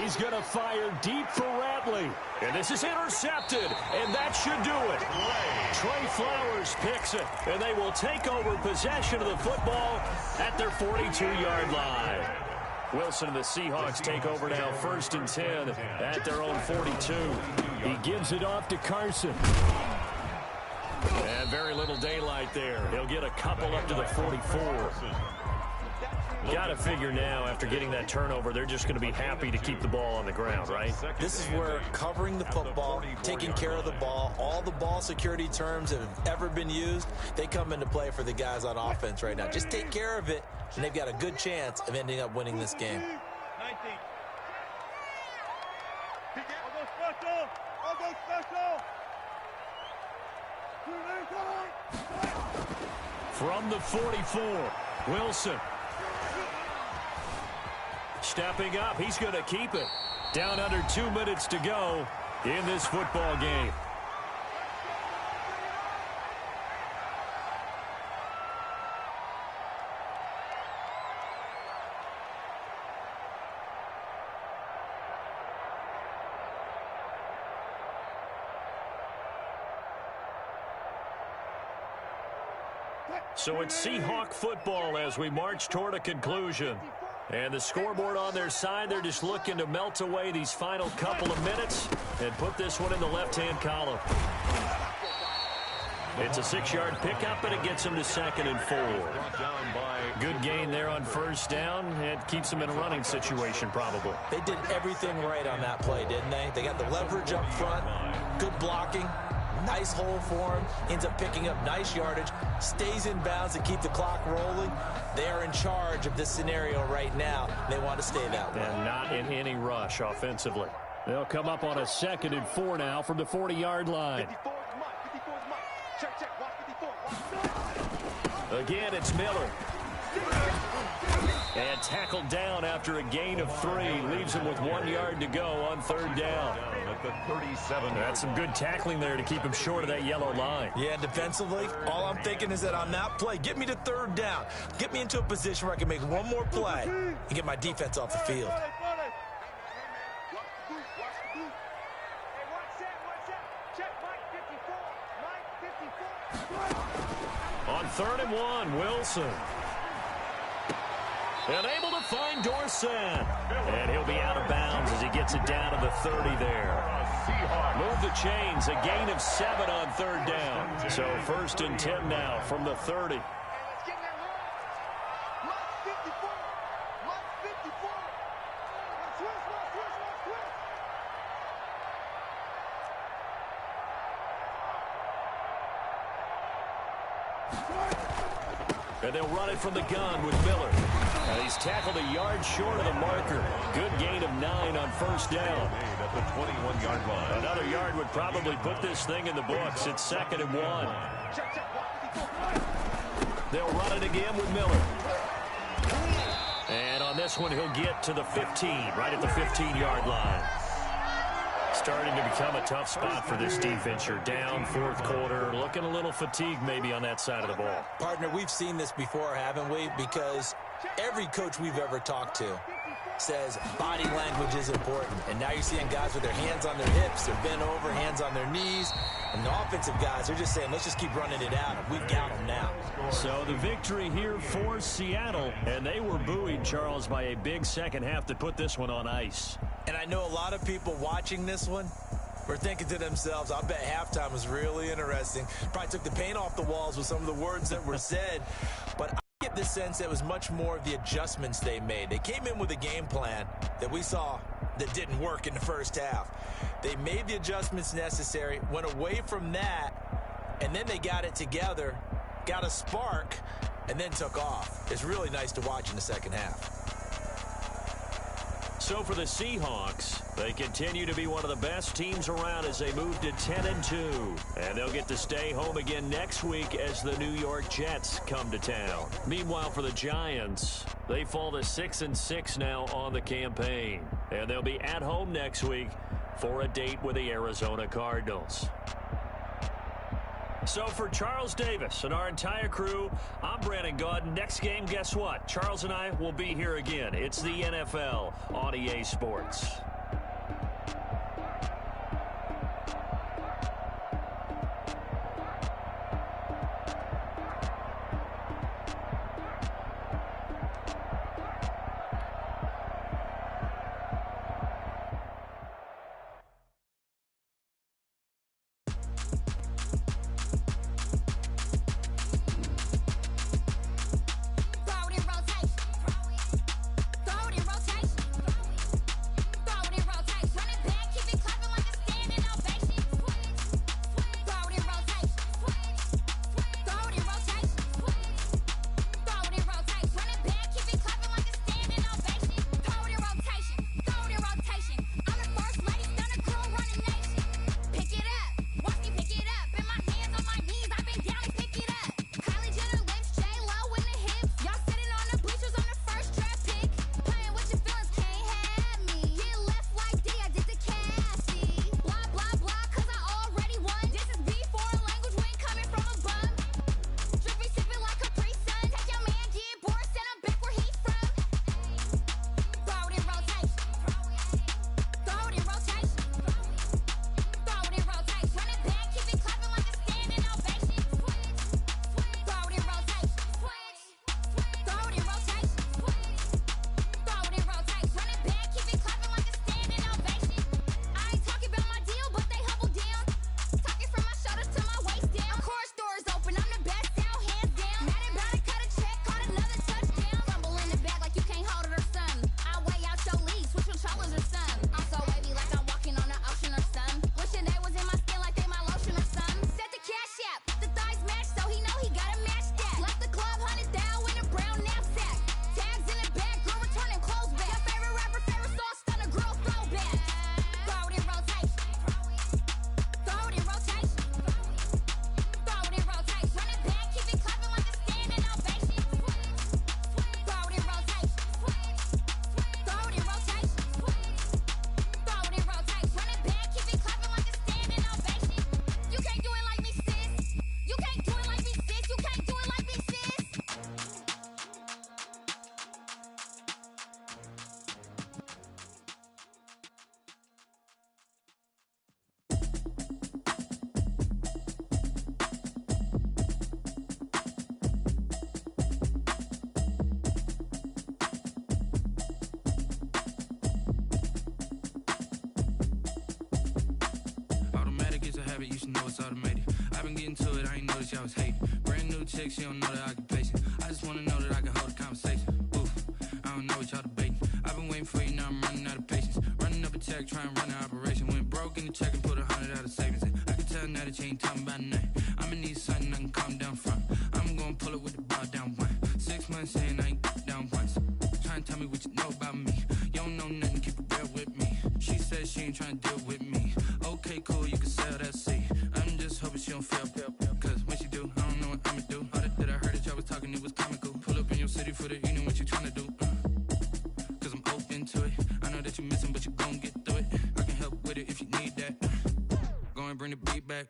He's going to fire deep for Ratley. And this is intercepted. And that should do it. Trey Flowers picks it. And they will take over possession of the football at their 42-yard line. Wilson and the Seahawks take over now, 1st and 10 at their own 42. He gives it off to Carson. And very little daylight there. He'll get a couple up to the 44. Got to figure now, after getting that turnover, they're just going to be happy to keep the ball on the ground, right?
This is where covering the football, taking care of the ball, all the ball security terms that have ever been used, they come into play for the guys on offense right now. Just take care of it, and they've got a good chance of ending up winning this game.
From the 44, Wilson. Stepping up, he's going to keep it. Down under 2 minutes to go in this football game. So it's Seahawk football as we march toward a conclusion. And the scoreboard on their side, they're just looking to melt away these final couple of minutes and put this one in the left-hand column. It's a 6-yard pickup, and it gets them to 2nd and 4. Good gain there on 1st down. It keeps them in a running situation, probably.
They did everything right on that play, didn't they? They got the leverage up front, good blocking, nice hole for him, ends up picking up nice yardage, stays in bounds to keep the clock rolling. They are in charge of this scenario right now. They want to stay that way.
And not in any rush offensively. They'll come up on a 2nd and 4 now from the 40-yard line. Again, it's Miller. And tackled down after a gain of 3. Leaves him with 1 yard to go on 3rd down.
At the 37.
That's some good tackling there to keep him short of that yellow line.
Yeah, defensively, all I'm thinking is that on that play, get me to 3rd down. Get me into a position where I can make one more play and get my defense off the field.
On 3rd and 1, Wilson. And able to find Dorsett. And he'll be out of bounds as he gets it down to the 30 there. Move the chains, a gain of 7 on 3rd down. So 1st and 10 now from the 30. And they'll run it from the gun with Miller. And he's tackled a yard short of the marker. Good gain of 9 on 1st down.
At the 21-yard line.
Another yard would probably put this thing in the books. It's 2nd and 1. They'll run it again with Miller. And on this one, he'll get to the 15, right at the 15-yard line. Starting to become a tough spot for this defense. You're down 4th quarter, looking a little fatigued maybe on that side of the ball.
Partner, we've seen this before, haven't we? Because every coach we've ever talked to says body language is important. And now you're seeing guys with their hands on their hips, they're bent over, hands on their knees. And the offensive guys, they're just saying, let's just keep running it out. And we've got them now.
So the victory here for Seattle. And they were buoyed, Charles, by a big second half to put this one on ice.
And I know a lot of people watching this one were thinking to themselves, I bet halftime was really interesting. Probably took the paint off the walls with some of the words that were said. But I get the sense that it was much more of the adjustments they made. They came in with a game plan that we saw that didn't work in the first half. They made the adjustments necessary, went away from that, and then they got it together, got a spark, and then took off. It's really nice to watch in the second half.
So for the Seahawks, they continue to be one of the best teams around as they move to 10-2. And they'll get to stay home again next week as the New York Jets come to town. Meanwhile, for the Giants, they fall to 6-6 now on the campaign. And they'll be at home next week for a date with the Arizona Cardinals. So for Charles Davis and our entire crew, I'm Brandon Gaudin. Next game, guess what? Charles and I will be here again. It's the NFL on EA Sports.
it's automated. I've been getting to it, I ain't noticed y'all was hating. Brand new chick, she don't know the occupation. I just wanna know that I can hold a conversation. Oof, I don't know what y'all debating. I've been waiting for you, now I'm running out of patience. Running up a check, trying to run an operation. Went broke in the check and put 100 out of savings in. I can tell now that you ain't talking about nothing. I'ma need something I can calm down from. I'm gonna pull it with the bar down one. 6 months in, I ain't down once. Trying to tell me what you know about me. You don't know nothing, keep it real with me. She said she ain't trying to deal with me. Okay, cool, you can sell that seat. I'm just hoping she don't fail. Cause when she do, I don't know what I'ma do. All that I heard that y'all was talking, it was comical. Pull up in your city for the evening, what you trying to do? Cause I'm open to it. I know that you're missing, but you gon' get through it. I can help with it if you need that. Go and bring the beat back.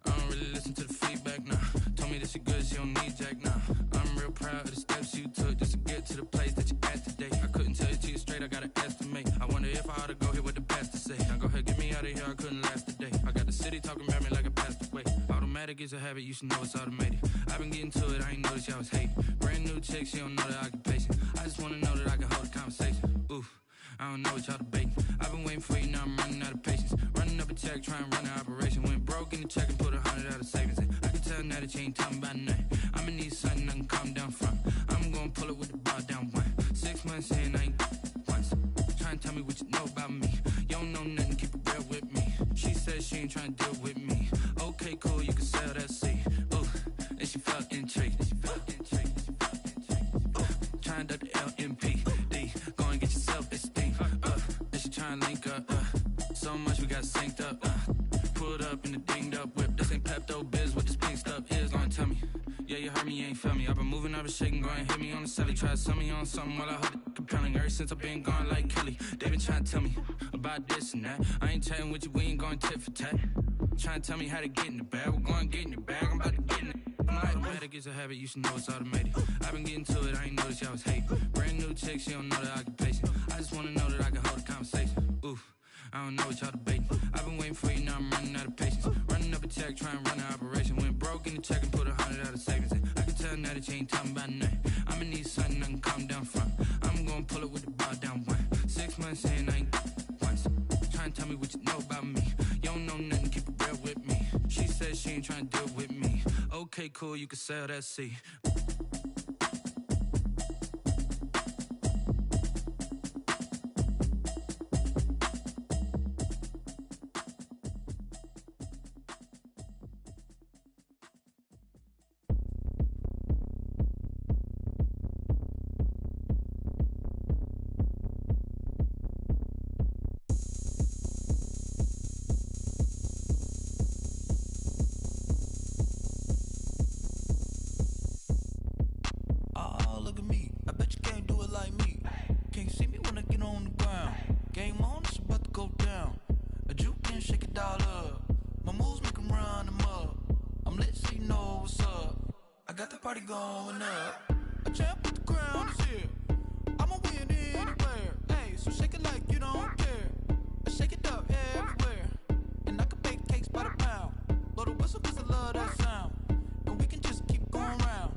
I don't really listen to the feedback, nah. Told me that she good, she don't need jack, nah. I'm real proud of the steps you took just to get to the place that you're at today. I couldn't tell you to you straight, I gotta estimate. I wonder if I ought to go here with the pastor say. Now go ahead, get me out of here, I couldn't last a day. I got the city talking about me like I passed away. Automatic is a habit, you should know it's automated. I've been getting to it, I ain't noticed y'all was hating. Brand new chick, she don't know the occupation. I just wanna know that I can hold a conversation. Oof, I don't know what y'all debating. I've been waiting for you, now I'm running out of patience. Running up a check, trying to run an operation. Went broke in the check and put 100 out of savings in. I can tell now that you ain't talking about nothing. I'ma need something I can calm down from. I'm gonna pull it with the bar down one. 6 months in, I ain't once. Trying to tell me what you know about me. You don't know nothing, keep it real with me. She said she ain't trying to deal with me. Okay, cool, you can sell that seat. Ooh, and she felt intrigued. Trying to the LMPD. Go and get your self-esteem. And she trying to link up. So much we got synced up. Pulled up in the dinged up whip. This ain't Pepto-Biz, what this pink stuff is. Gonna tell me. Yeah, you heard me, you ain't felt me. I've been moving, I've been shaking, go and hit me on the celly. Try to sell me on something while I hold it compelling. Ever since I've been gone like Kelly, they been trying to tell me about this and that. I ain't chatting with you, we ain't going tit for tat. Trying to tell me how to get in the bag. We're going to get in the bag, I'm about to get in it. Automatic is a habit, you should know it's automated. I've been getting to it, I ain't noticed y'all was hating. Brand new chick, she don't know the occupation. I just wanna know that I can hold a conversation. Oof, I don't know what y'all debating. I've been waiting for you, now I'm running out of patience. Running up a check, trying to run an operation. Went broke in the check and put 100 out of savings in. I can tell now that you ain't talking about nothing. I'ma need something I can calm down from. I'm gonna pull it with the bar down one. 6 months in, I ain't once. Trying to tell me what you know about me. You don't know nothing, keep it real with me. She said she ain't trying to deal with me. Okay, cool, you can sell that seat.
Going up, a champ with the crown is here. I'ma win anywhere. Hey, so shake it like you don't care. I shake it up everywhere. And I can bake cakes by the pound. Blow the whistle cause I love that sound. And we can just keep going round.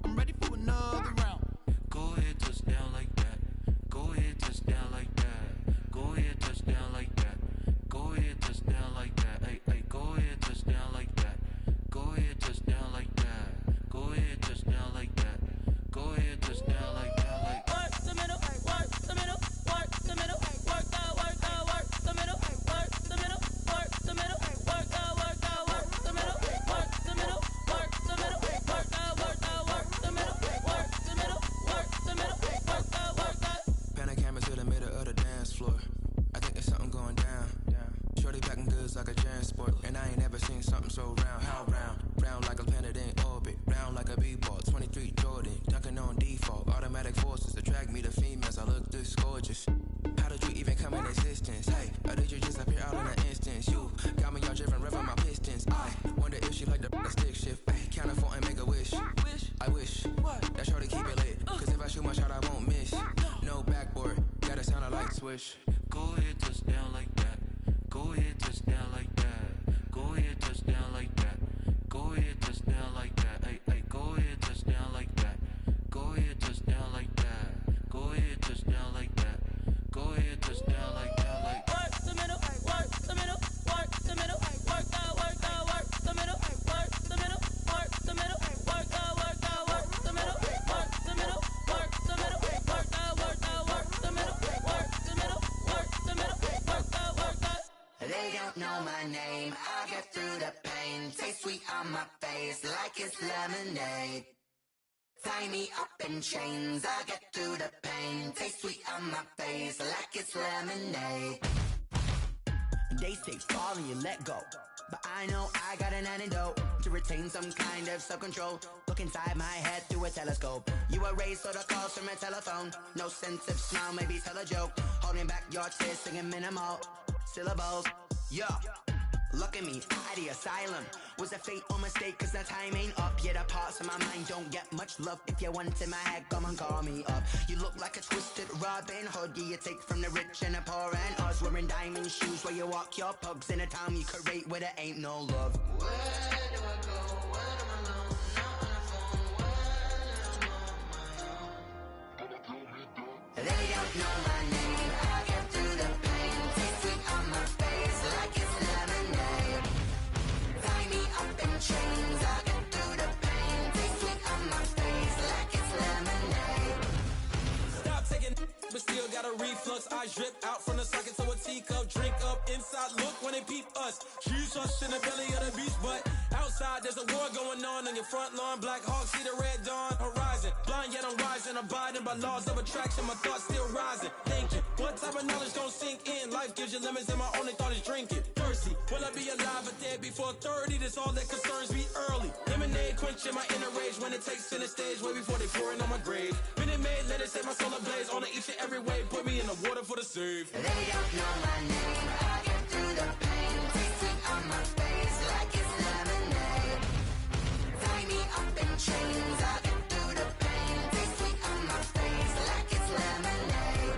I'm ready for another round. Go ahead, touch down like that. Go ahead, touch down like that. Go ahead, touch down like that. Go ahead, touch down like that. Hey, hey, go ahead, touch down like that. Go ahead, touch down like that. Go ahead, touch down like that. Go ahead, touch down like that. Like work the middle, work the middle, work the middle, work the middle, work the middle, work the middle, work the middle, work the middle, work the middle, work the middle, work the middle, work the middle, work the.
Pan a camera to the middle of the dance floor. I think there's something going down. Shorty packing goods like a transport, and I ain't never seen something so round. How round? Round like a planet in orbit, round like a b-ball. 23 Jordan, dunking on default. Automatic forces attract me to females. I look this gorgeous. How did you even come in existence? Hey, or did you just appear out in an instance? You got me all driven, revving my pistons. I wonder if she like the stick shift. Hey, count a 4 and make a wish. I wish that shorty keep it lit. Cause if I shoot my shot, I won't miss. No backboard, gotta sound a light switch.
Go ahead, touch down like that. Go ahead, touch down like that. Go ahead, touch down like that. Go ahead, touch down like that. Hey, hey, go ahead, touch down like that. Go ahead, touch down like that. Go ahead, touch down like that. Go ahead, touch down like that. Like work the middle, work the middle, work the middle, work the
Tie me up in chains, I get through the pain. Taste sweet on my face like it's lemonade. They say fall and you let go, but I know I got an antidote to retain some kind of self-control. Look inside my head through a telescope. You erase all the calls from a telephone. No sense of smile, maybe tell a joke. Holding back your tears, singing minimal syllables. Yo, look at me, out the asylum. Was a fate or mistake, cause the time ain't up. Yet the parts of my mind don't get much love. If you want in my head, come and call me up. You look like a twisted Robin Hood. Yeah, you take from the rich and the poor and us. Wearing diamond shoes where you walk your pugs. In a town you create where there ain't no love. Where do I go? When I'm alone? Not on the phone. When I'm on my own. They don't know my name. I get through the pain. Taste sweet on my face like it's lemonade. Tie me up in chains. I get through the pain. Taste sweet on my face like it's lemonade.
Stop taking, but still got a reflux. I drip out from the socket to a teacup. Drink up inside, look when they peep us. Choose us in the belly of the beast, but outside there's a war going on your front lawn. Black Hawk, see the red dawn horizon. Blind yet I'm rising, abiding by laws of attraction. My thoughts still rising, thinking what type of knowledge gon' sink in? Life gives you lemons and my only thought is drinking. Thirsty, will I be alive or dead before 30? That's all that concerns me early. Lemonade quenching my inner rage when it takes center stage way before they pouring on my grave. Minute Maid, let it set my soul ablaze on each and every way. Put me in the water for the save.
They don't know my name. I get through the pain. Taste sweet on my face like it's lemonade. Tie me up in chains. I get through the pain. Taste sweet on my face like it's lemonade.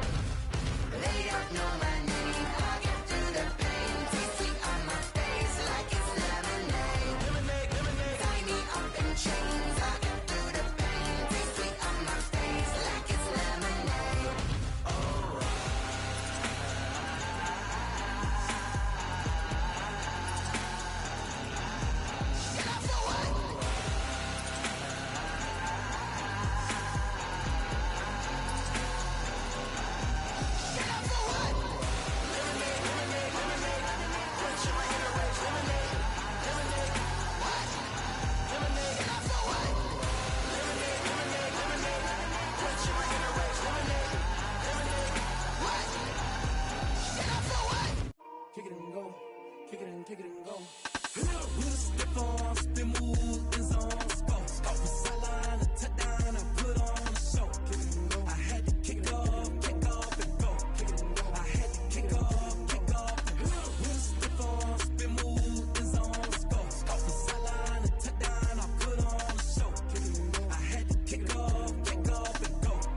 They don't know my name. I get through the pain. Taste sweet on my face like it's lemonade.
Lemonade, lemonade.
Tie me up in chains. I get through the pain. Taste sweet on my face like it's lemonade. Oh. Get up for what? Get up for what?
Lemonade, lemonade, lemonade. Quenching my inner rage. Lemonade, lemonade.
What?
Lemonade,
Get up for what?
lemonade, lemonade, lemonade. Quenching my inner rage. Lemonade, lemonade.
What? Get up for what?
Kick it and go, kick it and kick it and go. With a stiff on, spin move, and zone, scope. Scope the sideline, a touchdown, I put on a show. Kick it and go. I had to kick off and go. Kick it and go. I had to kick off and go. With a stiff on, spin move, and zone, scope. Scope the sideline, a touchdown, I put on a show. Kick it and go. I had to kick off and go.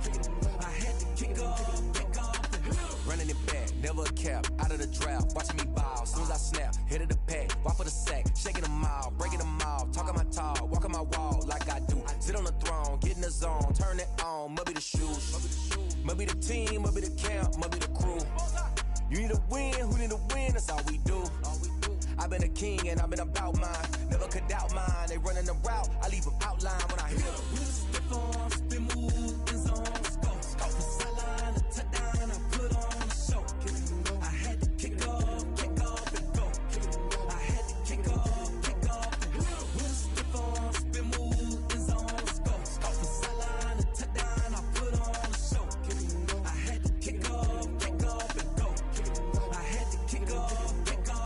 Kick it and go. I had to kick off and go.
Running it back, never a cap, out of the draft, watching me ball. Soon as I snap, hit of the pack, walk for the sack, shaking them all, breaking them all, talking my talk, walking my wall like I do. Sit on the throne, get in the zone, turn it on, must be the shoes, must be the team, must be the camp, must be the crew. You need a win, who need a win, that's all we do. I've been a king and I've been about mine, never could doubt mine. They running the route, I leave them outline when I hit them.
With a stiff on, spin move, and zone, scope. Scope the sideline, a touchdown, I put on a show. Kick it and go. I had to kick off and go. Kick it and go. I had to kick off and go. With a stiff on, spin move, and zone, scope. Scope the sideline, a touchdown, I put on a show. Kick it and go. I had to kick off and go. Kick it and go. I had to kick off and go.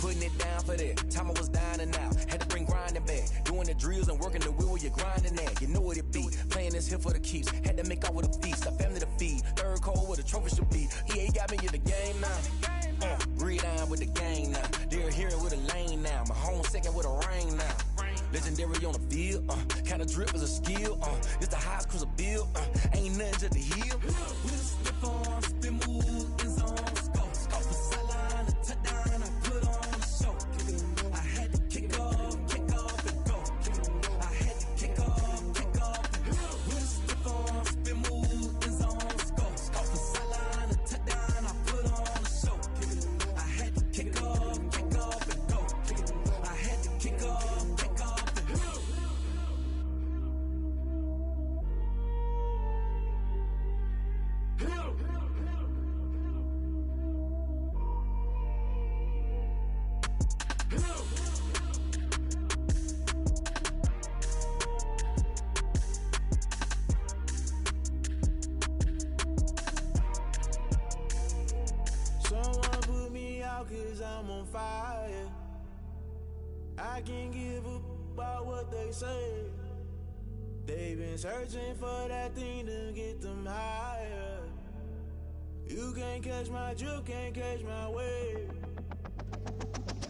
Putting it down for that. Time I was down and out. Had to bring grinding back. Doing the drills and working the wheel where you're grinding at. You know what it be. Playing this here for the keeps. Had to make out with a feast. A family to feed. Third cold where the trophy should be. EA got me in the game now. Read on with the game now. They're here with a lane now. My home second with a rain now. Legendary on the field. Kind of drip is a skill. It's the highest cruiser bill. Ain't nothing to the heel.
With a stiff on, spin move, and zone, scope. Scope the sideline, a touchdown, I put on a show. Kick it and go. I had to kick off and go. Kick it and go. I had to kick off and go. With a stiff on, spin move, and zone, scope. Scope the sideline, a touchdown, I put on a show. Kick it and go. I had to kick off and go. Kick it and go. I had to kick off and go.
I can't give a about what they say. They've been searching for that thing to get them higher. You can't catch my drift, can't catch my wave.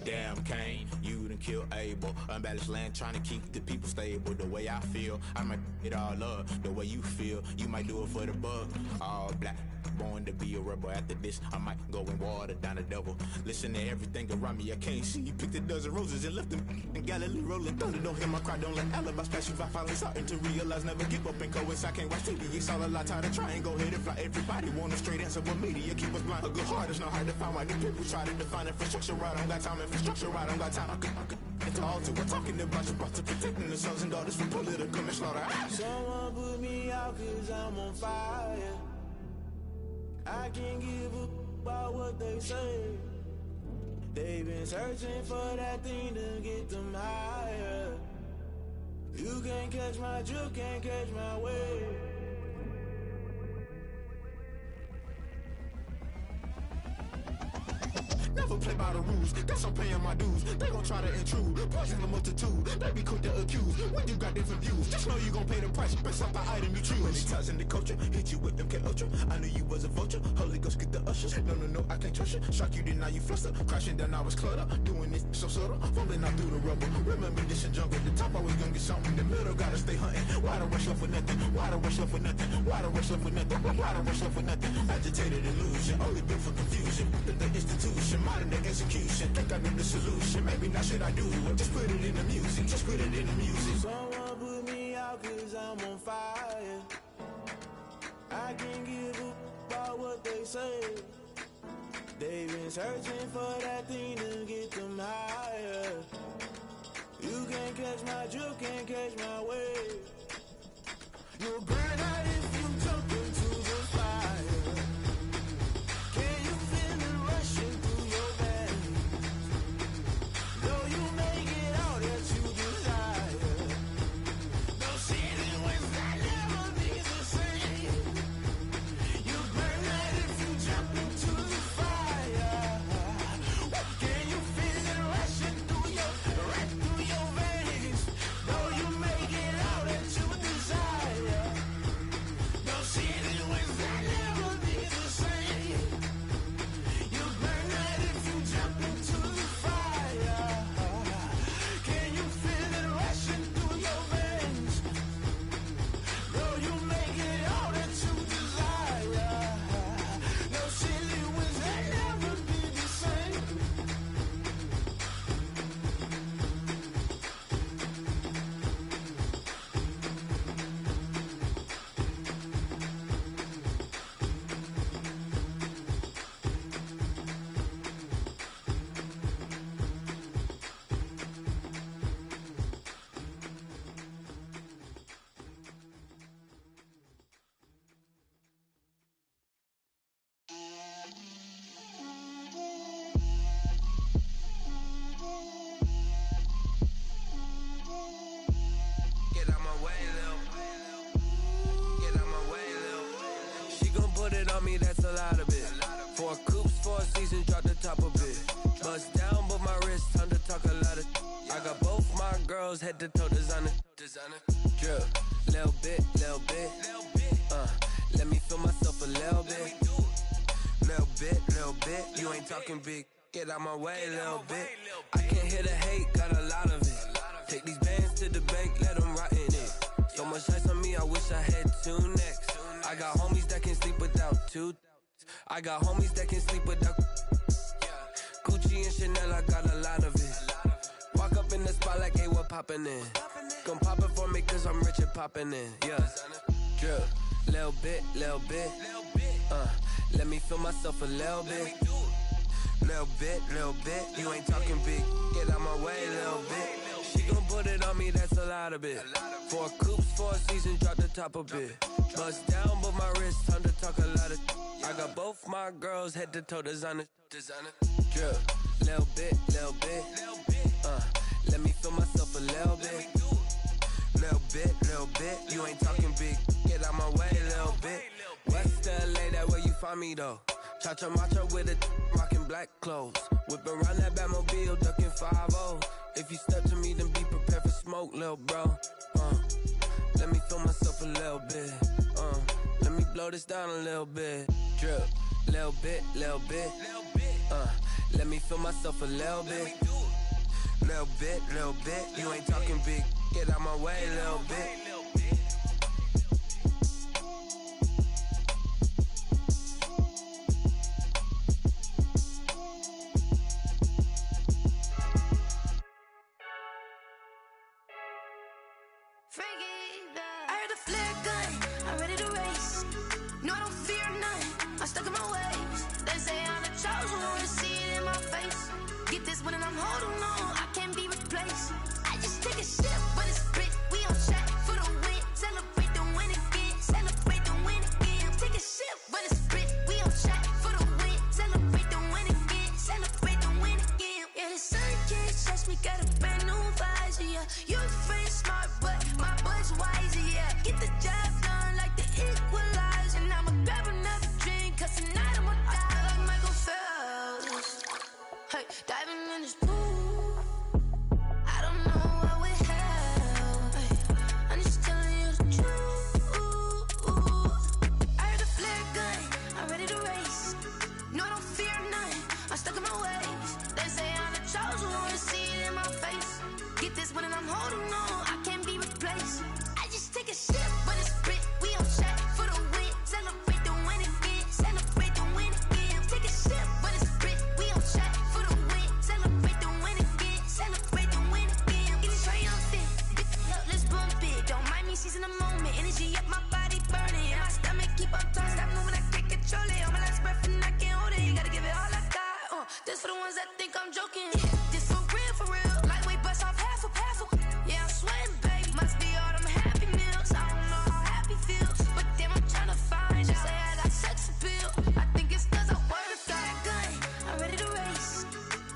Damn, Kane, you done killed Abel. Unbalanced land, trying to keep the people stable. The way I feel, I might it all up. The way you feel, you might do it for the bug. All black, born to be a rebel. After this, I might go and water down the devil. Listen to everything around me, I can't see. Picked a dozen roses and left them in Galilee rolling thunder. Don't hear my cry, don't let alibis pass you. I finally starting to realize, never give up and coincide. Can't watch TV, it's all a lot. Tired of trying, go ahead and fly. Everybody want a straight answer, but media keep us blind. A good heart is not hard to find. Why do people try to define infrastructure right? I don't got time, infrastructure right, I don't got time. It's all to we're talking about you, about to protecting the sons and daughters from political manslaughter.
Someone put me out cause I'm on fire. I can't give a about what they say. They've been searching for that thing to get them higher. You can't catch my drift, can't catch my wave.
Never play by the rules, guess I'm paying my dues. They gon' try to intrude, poison the multitude. They be quick to accuse, when you got different views. Just know you gon' pay the price, based off the item you choose. Many times in the culture, hit you with them K-Ultra. I knew you was a vulture, Holy Ghost get the ushers. No, I can't trust you. Shock you, then now you fluster. Crashing down, I was cluttered. Doing this so subtle, fumbling out through the rubble. Remember this in jungle, the top always gonna get something. The middle gotta stay hunting. Why the rush left for nothing? Why the rush left for nothing? Why the rush left for nothing? Why the rush left for nothing? Agitated illusion, only built for confusion. The institution, modern day execution. Think I knew the solution, maybe now should I do it? Just put it in the music, just put it in the music.
Someone put me out cause I'm on fire. I can't give a about what they say. They've been searching for that thing to get them higher. You can't catch my drift, can't catch my wave. You'll burn out if you jump into the fire. Can you feel it rushing through your veins? Though you make it all that you desire. No city was that never be the same. You burn out if you jump into the fire. Can you feel it rushing through your veins? Though you make it all that you desire. No city was that never be the same. You burn out if you jump into the fire. Can you feel it rushing through your veins? Though you make it all that you desire. No city was that never be the same.
Get out my way, Lil. Get out my way, Lil. She gon' put it on me, that's a lot of it. 4 coops, 4 seasons, drop the top a bit. Bust down, but my wrist, time to talk a lot of. I got both my girls, head to toe designer. Drill, little bit, little bit. Let me feel myself a little bit. Little bit, you ain't talking big. Get out my way, little bit. I can't hear the hate, got a lot of it. Take these bands to the bank, let them rot in it. So much ice on me, I wish I had 2 necks. I got homies that can sleep without 2. I got homies that can sleep without Gucci and Chanel, I got a lot of it. Walk up in the spot like, hey, what poppin' in? Gon' pop it for me cause I'm rich and poppin' in, yeah. Drill, little bit, let me feel myself a little bit. Little bit, you ain't talking big. Get out my way, little bit. She gon' put it on me, that's a lot of it. 4 coops, 4 seasons, drop the top a bit. Bust down, but my wrist, time to talk a lot of. I got both my girls, head to toe designer. Drill, little bit, let me feel myself a little bit. Little bit, you ain't talking big. Get out my way, little bit. West LA, that where you find me though. Cha-cha matcha with a rockin' black clothes. Whip around that Batmobile, ducking 5-0. If you step to me, then be prepared for smoke, lil' bro. Let me feel myself a little bit. Let me blow this down a little bit. Drip, little bit, little bit. Let me feel myself a little bit. Little bit, little bit. You ain't talking big. Get out my way, little bit.
I heard a flare gun, I'm ready to race. No, I don't fear none, I'm stuck in my ways. They say I'm the chosen one, see it in my face. Get this one and I'm holding on, I can't be replaced. I just take a sip, but it's split. We on track for the win. Celebrate the win again, celebrate the win again. Take a sip, but it's split. We on track for the win. Celebrate the win again, celebrate the win again. Yeah, the sun can't touch me, got a brand new visor, yeah. Your friend smart, but my bud's wiser, yeah. Get the job done like the equalizer. And I'ma grab another drink, cause tonight I'ma die like Michael Phelps. Hey, diving in this pool, I don't know what we have. Hey, I'm just telling you the truth. I heard a flare gun, I'm ready to race. No, I don't fear none, I'm stuck in my ways. They say I'm the chosen one, see it in my face. Get this one and I'm holding on, I can't be replaced. I just take a sip, but it's split. We on track for the win. Celebrate the win again, celebrate the win again. Take a sip, but it's split. We on track for the win. Celebrate the win again, celebrate the win again. Get it triumphant, look, let's bump it. Don't mind me seizing the moment. Energy up, my body burning. And my stomach keep on turning. Stop moving, I can't control it. On my last breath and I can't hold it. You gotta give it all I got. This for the ones that think I'm joking. This for real, for real. Lightweight bust off half a. Yeah, I'm sweating, babe. Must be all them happy meals. I don't know how happy feels, but damn, I'm tryna find out. Say I got sex appeal. I think it's cause I work. Got a gun, I'm ready to race.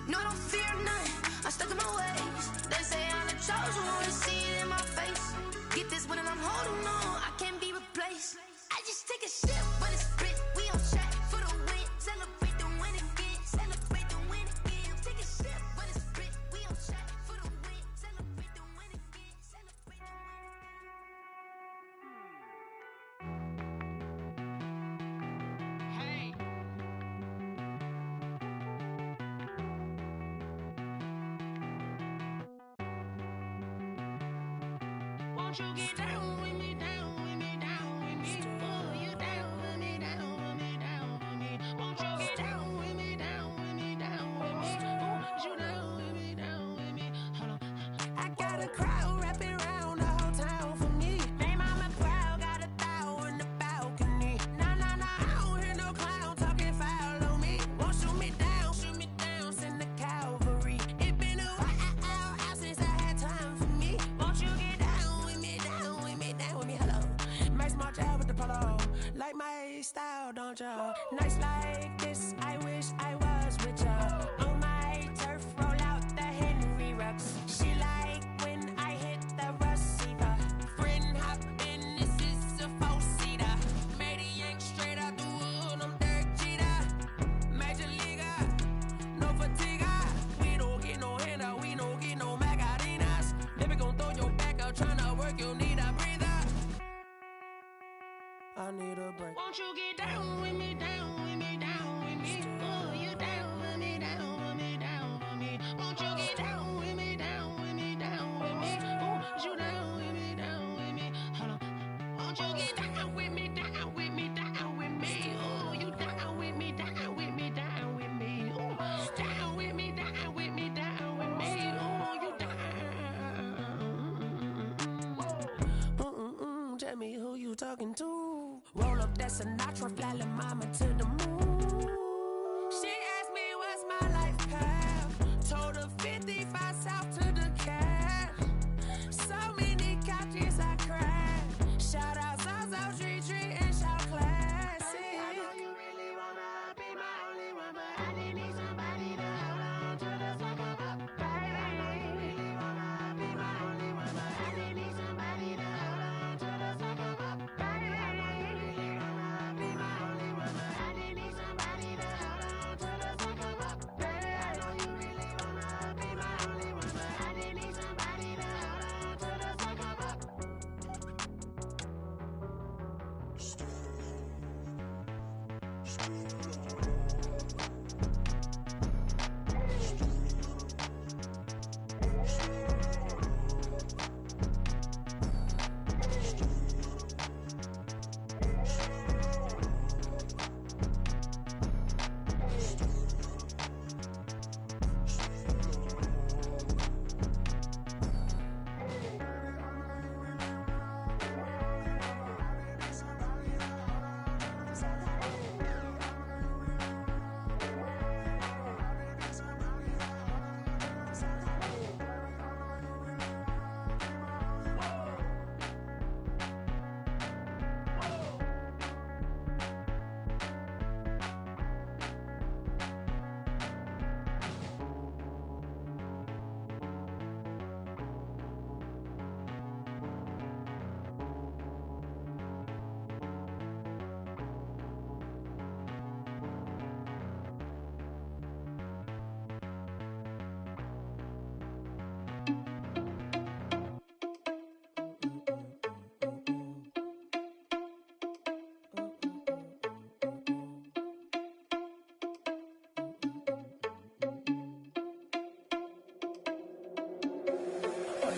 No, I don't fear none, I'm stuck in my ways. They say I'm the chosen one, see it in my face. Get this one and I'm holding on, I can't be replaced. I just take a sip, but it's split. We on track for the win. Celebrate the win again, celebrate the win again. Take a sip, but it's split. We on track for the win. Celebrate the win again, celebrate the win. Hey. Won't you get down with me, down with me, down with me? Oh, you down with me, down with me, down with me. Won't you get down with me, down with me, down with me? Oh, you down with me, down with me? Hold on. I got a crowd wrapping around the whole town for me. They mama proud, got a thou in the balcony. Nah, nah, nah, I don't hear no clown talking foul on me. Won't shoot me down, send the cavalry. It been a while since I had time for me. Won't you get down with me, down with me, down with me? Hello. Max March out with the polo. Like my style, don't ya? Nights like this, I wish I was with ya. On my turf, roll out the Henry Rux. She like when I hit the receiver. Friend hop in, this is a four-seater. Made a yank straight out the wood, I'm Derek Jeter. Major leaguer, no fatigue. We don't get no handout, we don't get no Macarinas. Baby gon' throw your back out, tryna work, you need a breather. I need a break. Won't you get down with me, down with me, down with me? Oh, you down with me, down with me, down with me? Won't you get down with me, down with me, down with me? Oh, you down with me, down with me? Hold on. Won't you get down with me, down with me, down with me? Oh, you down with me, down with me, down with me? Oh, down with me, down with me, down with me? Oh, you down. Tell me who you talking to. Roll up that Sinatra, fly la mama to the moon. She asked me what's my life path. Told her 55 south to the cat. So many couches I cried. Shout out South Street and shout classic. I know you really wanna be my only one, but I didn't need somebody to hold on to the second up. Baby, I know you really wanna be my only one, but I didn't need somebody to hold on to the second up. Baby, I know you really wanna be my only one, but I didn't need somebody to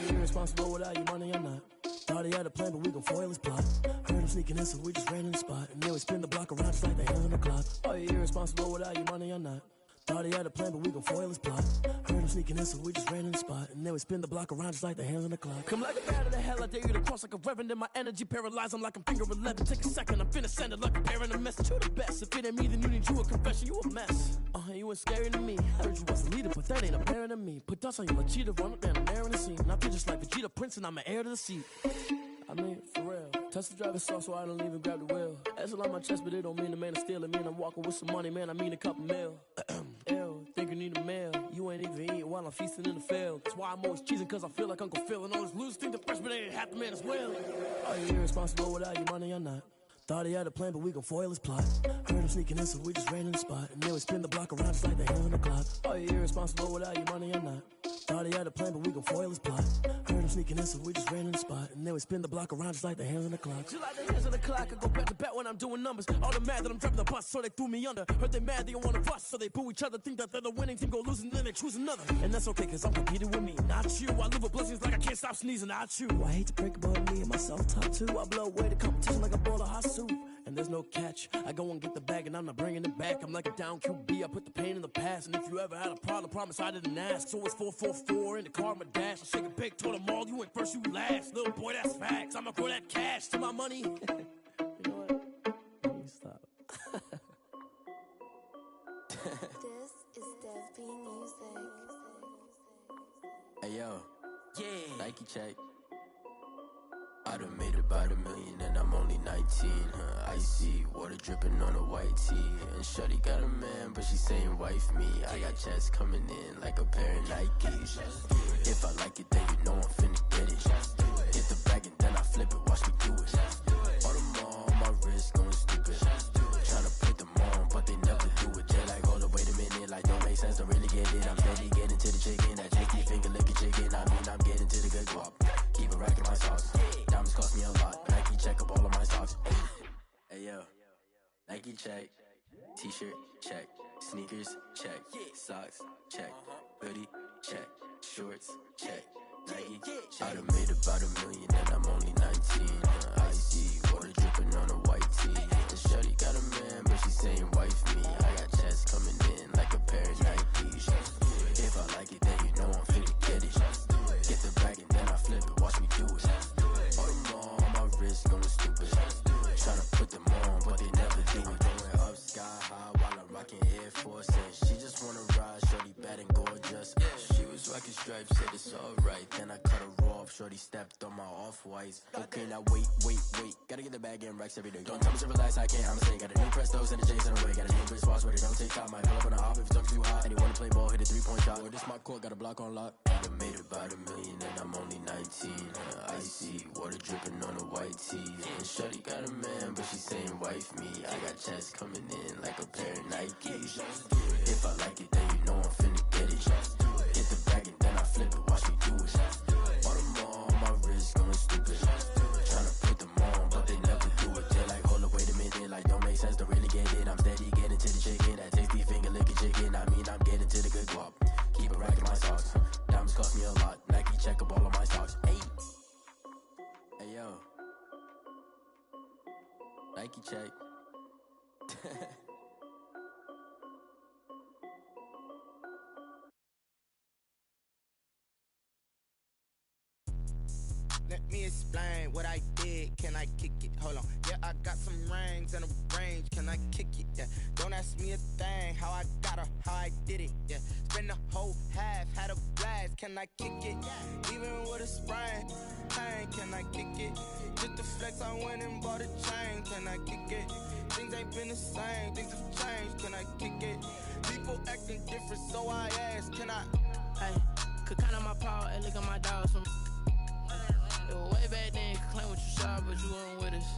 Irresponsible without your money or not. Thought he had a plan, but we gon' foil his plot. Heard him sneaking in, so we just ran in the spot. And then we spin the block around just like the hands on the clock. Are you irresponsible without your money or not? Thought he had a plan, but we gon' foil his plot. Heard him sneaking in, so we just ran in the spot. And then we spin the block around just like the hands on the clock. Come like a bat of the hell, I dare you to cross like a reverend. In my energy paralyzed, I'm like I'm finger 11. Take a second, I'm finna send it like a parent a message. You the best, if it ain't me, then you need you a confession. You a mess. You ain't scary to me. Heard you was a leader, but that ain't apparent to me. Put dust on you like cheetah, run up down, I'm there in the scene. I feel just like Vegeta Prince, and I'm an heir to the seat. I mean, for real. Touch the driver's soft, so I don't even grab the wheel. That's on my chest, but it don't mean the man is stealing. Mean I'm walking with some money, man, I mean a couple mil. Ew, think you need a meal. You ain't even eating while I'm feasting in the field. That's why I'm always cheesing, cause I feel like Uncle Phil. And all this loose think the freshman ain't half the man as well. Are you irresponsible without your money or not? Thought he had a plan, but we gon' foil his plot. Heard him sneaking in, so we just ran in the spot. And then we spin the block around just like the hands on the clock. Are you irresponsible without your money or not? Thought he had a plan, but we gon' foil his plot. Heard him sneaking in, so we just ran in the spot. And then we spin the block around just like the hands on the clock. Just like the hands on the clock, I go back to back when I'm doing numbers. All the mad that I'm driving the bus, so they threw me under. Heard they mad, they don't wanna bust, so they boo each other. Think that they're the winning team, go losing, then they choose another. And that's okay, cause I'm competing with me, not you. I live with blessings like I can't stop sneezing, not you. I hate to break about me and my self-talk too. I blow away the competition like a bowl of hot soup. And there's no catch. I go and get the bag and I'm not bringing it back. I'm like a down QB, I put the pain in the past. And if you ever had a problem, promise I didn't ask. So it's 444 in the car, my dash. I shake a big, told them all, you ain't first, you last. Little boy, that's facts. I'ma grow that cash to my money. You know what? Let me stop.
This is Dev B Music.
Hey yo, yeah, Nike check. I done made about $1 million and I'm only 19, icy, water dripping on a white tee. And shorty got a man, but she saying wife me. I got checks coming in like a pair of Nikes. If I like it, then you know I'm finna get it. Hit the bag and then I flip it, watch me do it. All them on my wrist going stupid. Tryna put them on, but they never do it. They're like, hold up, wait a minute, like don't make sense, don't really get it. I'm steady getting to the chicken, that chicky finger licking chicken. I mean, I'm getting to the good guap. Keep it racking my sauce. Diamonds cost me a lot. Nike check up all of my socks. Hey yo, Nike check. T-shirt check. Sneakers check. Socks check. Hoodie check. Shorts check. Nike check. I done made about $1 million and I'm only 19. Icy, water dripping on a white tee. And shorty got a man, but she saying wife me. I got checks coming in like a pair of Nikes. If I like it, then you know I'm finna get it. Get the bag and then I flip it, watch me do it. All them on my wrist going stupid. Tryna put them on, but they never do it. Going up sky high while I'm rocking Air Force. And she just wanna ride, shorty bad and gorgeous. She was rocking stripes, said it's alright. Then I cut her off, shorty stepped on my off-whites. Okay, now wait. Gotta get the bag and racks every day. Don't tell me to relax, I can't, I'ma say. Got a new Prestos and a J's in the way. Got a new bitch watch, but it don't take time. Might pull up on a hop if it's talking too hot. And he wanna play ball, hit a 3-point shot. Or this my court, got a block on lock. I done made about $1 million and I'm only 19. Icy, water dripping on a white tee. And shorty got a man, but she saying wife me. I got checks coming in like a pair of Nikes. If I like it, then you know I'm finna get it. Hit the bag and then I flip it, watch me do it. All them on my wrist going stupid. Tryna put them on, but they never do it. They're like, hold up, wait a minute, like don't make sense, don't really get it. I'm steady
Nike check.
Let me explain what I did. Can I kick it? Hold on. Yeah, I got some rings and a range. Can I kick it? Yeah. Don't ask me a thing. How I got her, how I did it. Yeah. Spend the whole half, had a blast. Can I kick it? Even with a sprain. Pain, can I kick it? Just the flex, I went and bought a chain. Can I kick it? Things ain't been the same. Things have changed. Can I kick it? People acting different, so I ask. Can I?
Hey, could count on my power and look at my dogs from. It was way back then, could claim what you saw, but you weren't with us.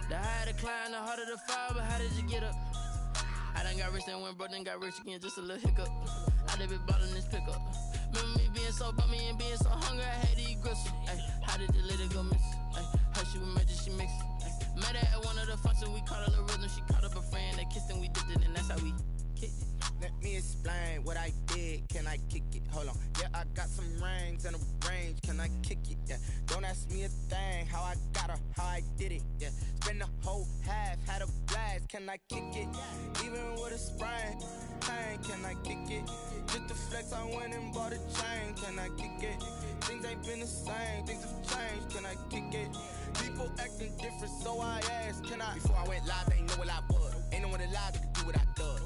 The higher the climb, the harder the fall, but how did you get up? I done got rich, then went broke, then got rich again, just a little hiccup. I done been bought in this pickup. Remember me being so bummy and being so hungry, I had to eat gristle. Ay, how did the little go miss? Ay, her she was magic, she mixed. Met her at one of the functions, we caught a little rhythm, she caught up a friend, they kissed and we dipped it, and that's how we kicked it.
Let me explain what I did. Can I kick it? Hold on. Yeah, I got some rings and a range. Can I kick it? Yeah. Don't ask me a thing. How I got her, how I did it. Yeah. Spend the whole half, had a blast. Can I kick it? Even with a sprain. Pain, can I kick it? Just the flex, I went and bought a chain. Can I kick it? Things ain't been the same. Things have changed. Can I kick it? People acting different, so I asked. Can I? Before I went live, they ain't know what I was. Ain't no one alive that could do what I does.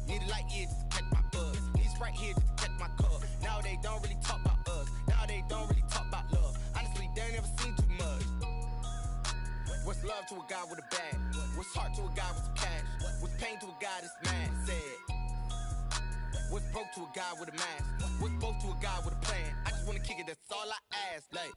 Need a light here just to catch my buzz. Need Sprite here just to catch my cup. Now they don't really talk about us. Now they don't really talk about love. Honestly, they ain't never seen too much. What's love to a guy with a bag? What's heart to a guy with some cash? What's pain to a guy that's mad? Said. What's broke to a guy with a mask? What's both to a guy with a plan? I just wanna kick it, that's all I ask. Like,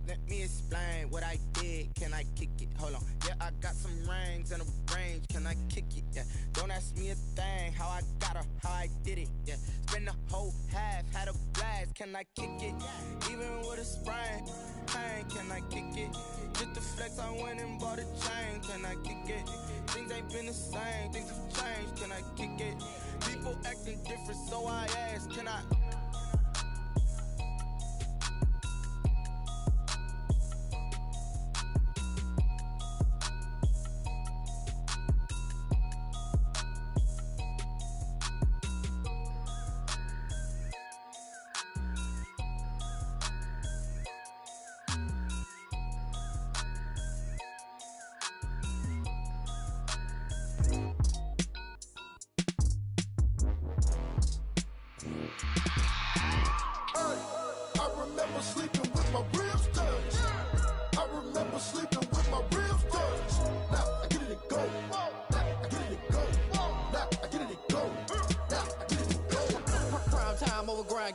let me explain what I did. Can I kick it? Hold on. Yeah, I got some rings and a range. Can I kick it? Yeah. Don't ask me a thing. How I got her, how I did it. Yeah. Spend the whole half, had a blast. Can I kick it? Even with a sprain. Pain, can I kick it? Just the flex, I went and bought a chain. Can I kick it? Things ain't been the same. Things have changed. Can I kick it? People acting different, so I ask. Can I?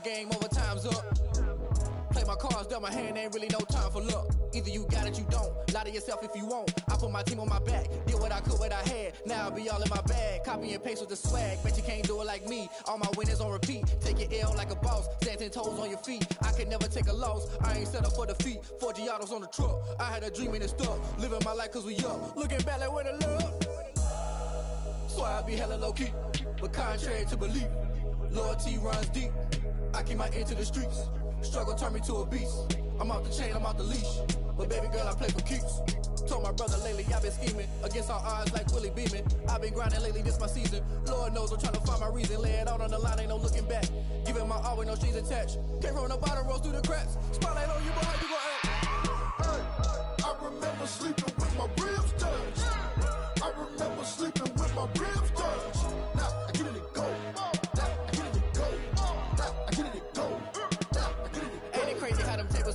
Game over, time's up. Play my cards, dealt my hand, ain't really no time for luck. Either you got it, you don't. Lie to yourself if you won't. I put my team on my back, did what I could, what I had. Now I'll be all in my bag, copy and paste with the swag. Bet you can't do it like me. All my winners on repeat. Take your L like a boss, stand 10 toes on your feet. I can never take a loss. I ain't set up for defeat. 4 Giottos on the truck. I had a dream and it stuck. Living my life cause we up. Looking back like where the love. So I be hella low key, but contrary to belief, loyalty runs deep. I keep my ear to the streets. Struggle turned me to a beast. I'm off the chain, I'm off the leash. But baby girl, I play for keeps. Told my brother lately, I've been scheming against all odds like Willie Beeman. I've been grinding lately, this my season. Lord knows I'm trying to find my reason. Lay it out on the line, ain't no looking back. Giving my all with no strings attached. Came from the bottom, rose through the cracks. Spotlight on you, but how you gon' act?
Hey, I remember sleeping with my ribs touched. I remember sleeping with my ribs touched. Now I get it and go.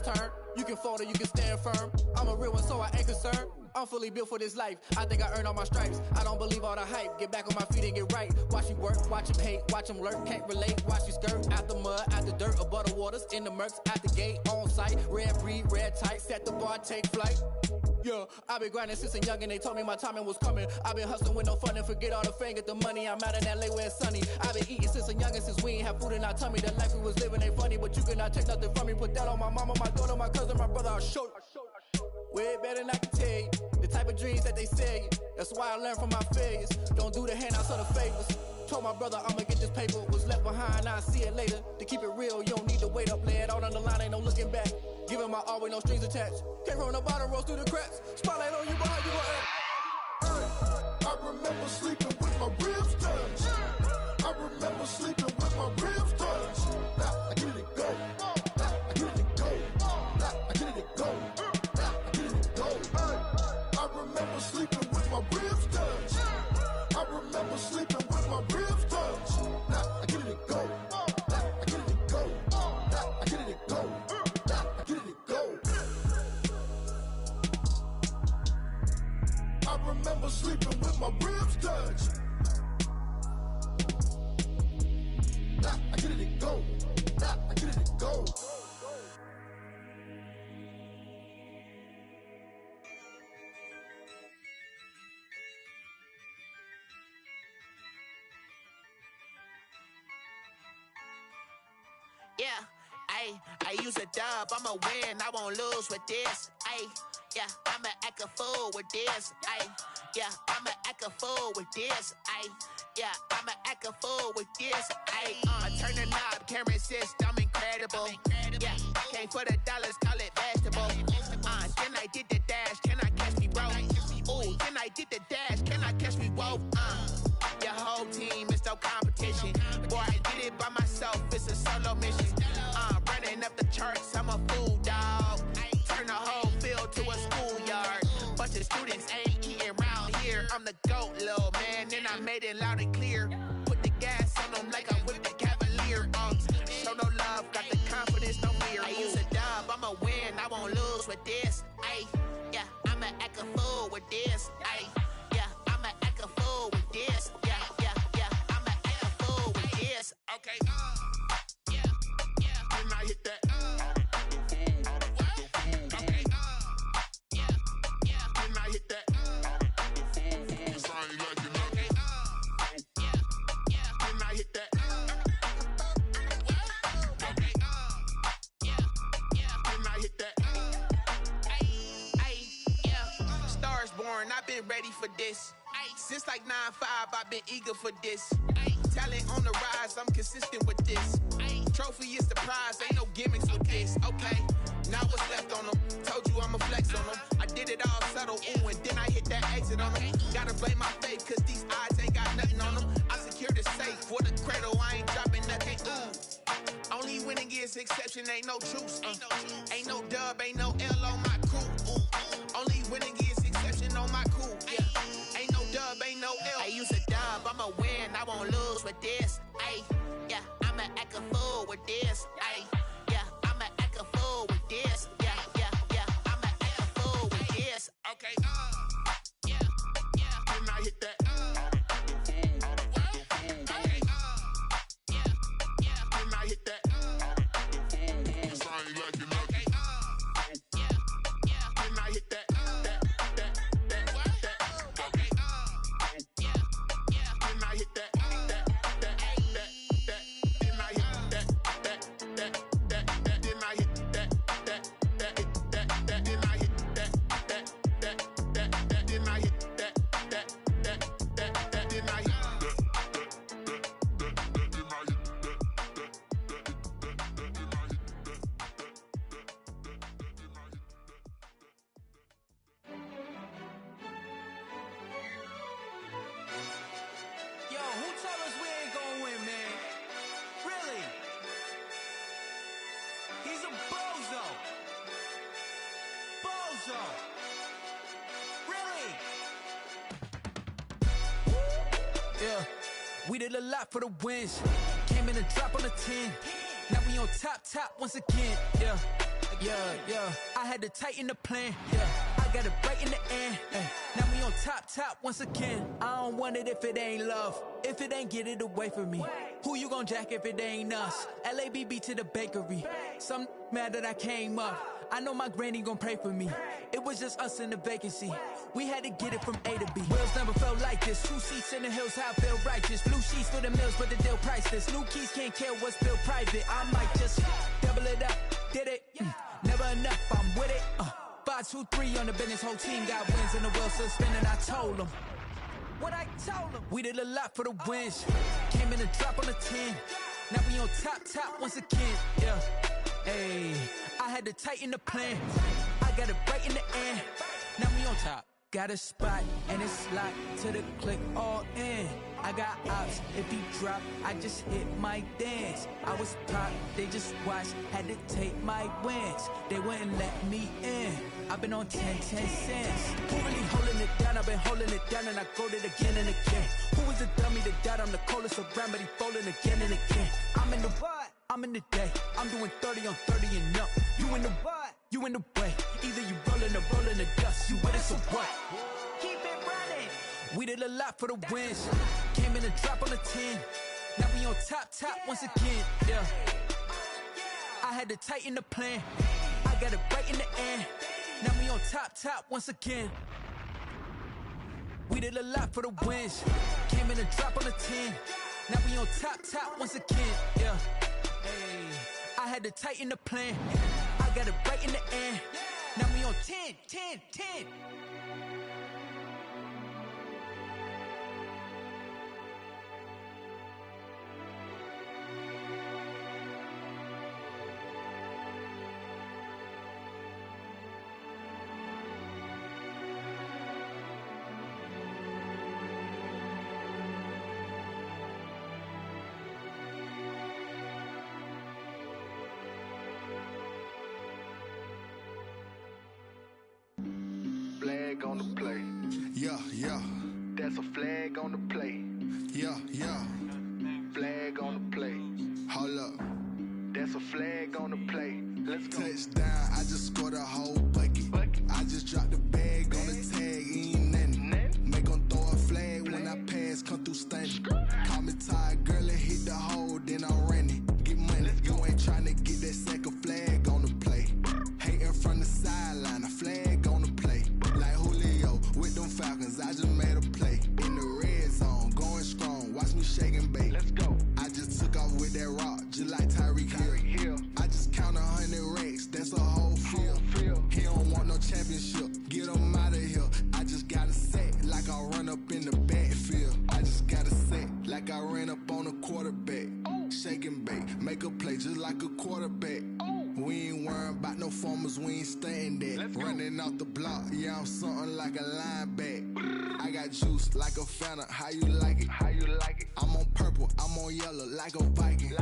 Turn. You can fold or you can stand firm. I'm a real one, so I ain't concerned. I'm fully built for this life. I think I earned all my stripes. I don't believe all the hype. Get back on my feet and get right. Watch you work, watch him hate, watch him lurk. Can't relate, watch you skirt. Out the mud, out the dirt, above the waters, in the murks, out the gate, on site. Red breed, red tight, set the bar, take flight. Yeah, I've been grinding since a young and they told me my timing was coming. I've been hustling with no fun and forget all the fame, get the money. I'm out in LA where it's sunny. I've been eating since a young and since we ain't have food in our tummy. The life we was living ain't funny, but you cannot take nothing from me. Put that on my mama, my daughter, my cousin, my brother, I'll show you. Way better than I can tell you. The type of dreams that they sell you. That's why I learned from my failures. Don't do the handouts or the favors. Told my brother I'ma get this paper, was left behind, I'll see it later. To keep it real, you don't need to wait up, lay it out on the line, ain't no looking back. Giving my all with no strings attached. Can't run the bottom, roll through the cracks. Spotlight on you, but how you gon' act?
I remember sleeping with my ribs touched. I remember sleeping with my ribs touched. Now I get it go. Now I get it go. Now I get it go. Now I get it go. I remember sleeping with my ribs touched. I remember sleeping with my ribs touched. Now I get it go. Now I get it go. Now I get it go. Now I get it go. I remember sleeping with my ribs touched. Nah, I get it go. Nah, I get it go.
Yeah, I use a dub, I'ma win, I won't lose with this. Yeah, I'ma act a fool with this. Yeah, I'ma act a fool with this. Yeah, I'ma act a fool with this. I turn the knob, can't resist, I'm incredible. Yeah, came for the dollars, call it vegetable. Then I did the dash, can I catch me, bro? Ooh, then I did the dash, can I catch me, whoa? Your whole team is no competition. Boy, I did it by myself, it's a solo mission. Running up the charts, I'm a fool, dog. Turn the whole field to a schoolyard. Bunch of students ain't eating round here. I'm the GOAT, little man, and I made it loud and clear. Put the gas on them like I whipped the Cavalier. Show no love, got the confidence, no fear. I use a dub, I'ma win, I won't lose with this. Yeah, I'ma act a fool with this. Yeah, I'ma act a fool with this. Yeah, I'ma act a fool with this. Okay. Then I hit that. Okay. Then I hit that. Cause I ain't like it nothing. Then I hit that. Okay. Then I hit that. Yeah. Stars born, I've been ready for this. Since like 9-5, I've been eager for this. Talent on the rise, I'm consistent with this. Trophy is the prize, ain't no gimmicks with this. Okay, now what's left on them? Told you I'ma flex on them. I did it all subtle, ooh, and then I hit that exit on them. Gotta blame my faith, cause these odds ain't got nothing on them. I secured the safe for the cradle, I ain't dropping nothing. Ooh, only winning is exception, ain't no truce. Ain't no dub, ain't no L on my crew. Ooh, only winning is exception on my crew. Yeah, ain't no dub, ain't no L. I use a dub, I'ma win, I won't lose with this. Yeah, I'ma act a fool with this. Yeah, I'ma act a fool with this. Yeah, I'ma act a fool with this. Okay. Then I hit that. Okay. Then I hit that. Cause I ain't like it nothing. Then I hit that. Okay. Then I hit that.
Yeah, we did a lot for the wins. Came in and drop on the 10. Now we on top once again. Yeah. I had to tighten the plan. Yeah, I got it right in the end. Now we on top once again. I don't want it if it ain't love. If it ain't, get it away from me. Who you gon' jack if it ain't us? LABB to the bakery. Some mad that I came up. I know my granny gon' pray for me. It was just us in the vacancy. We had to get it from A to B. Wheels never felt like this. 2 seats in the hills, how I feel righteous. Blue sheets for the mills, but the deal priceless. New keys can't care what's built private. I might just double it up. Did it? Never enough, I'm with it. 5, 2, 3 on the business. Whole team got wins and the wheels still spinning. I told them. what I told them. We did a lot for the wins. Came in and drop on the 10. Now we on top once again. Yeah. Hey, I had to tighten the plan. I got it right in the end. Now we on top. Got a spot and it's locked to the click all in. I got ops, if he drop, I just hit my dance. I was pop, they just watched, had to take my wins. They wouldn't let me in. I've been on 10 cents. Who really holding it down? I've been holding it down and I go it again and again. Who was the dummy that died? I'm the coldest around, but he folding again and again. I'm in the what? I'm in the day. I'm doing 30 on 30 and up. You in the what? You in the way. Either you rolling or rolling the dust. You with us or what? Keep it running. We did a lot for the wins. Came in and drop on the 10. Now we on top once again. Yeah. I had to tighten the plan. I got it right in the end. Now we on top once again. We did a lot for the wins. Came in and drop on the 10. Now we on top once again. Yeah. Hey, I had to tighten the plan. I got it right in the end. Now we on 10.
Flag on the play. Yeah. That's a flag on the play. Yeah. Flag on the play. Hold up. That's a flag on the play. Let's go. Touchdown, I just scored a whole bucket. I just dropped the bag on the tag, ain't nothing. Make 'em throw a flag when I pass, come through stunning. Call me tired, girl, and hit the hole, then I'm running. Get money, you ain't tryna get that second flag on the play. Hating from the sideline, a flag on the play. Like Julio with them Falcons, I just made a play. In the red zone, going strong, watch me shake and bake. Let's go. I just took off with that rock, just like Tyreek Hill. I just count 100 racks, that's a whole field. He don't want no championship, get him out of here. I just got a set, like I run up in the backfield. I just got a set, like I ran up on a quarterback. Shake and bake, make a play just like a quarterback. We ain't worrying about no formers, we ain't staying there. Running off the block, yeah, I'm something like a linebacker. I got juice like a Fanta, how you like it? I'm on purple, I'm on yellow, like a Viking.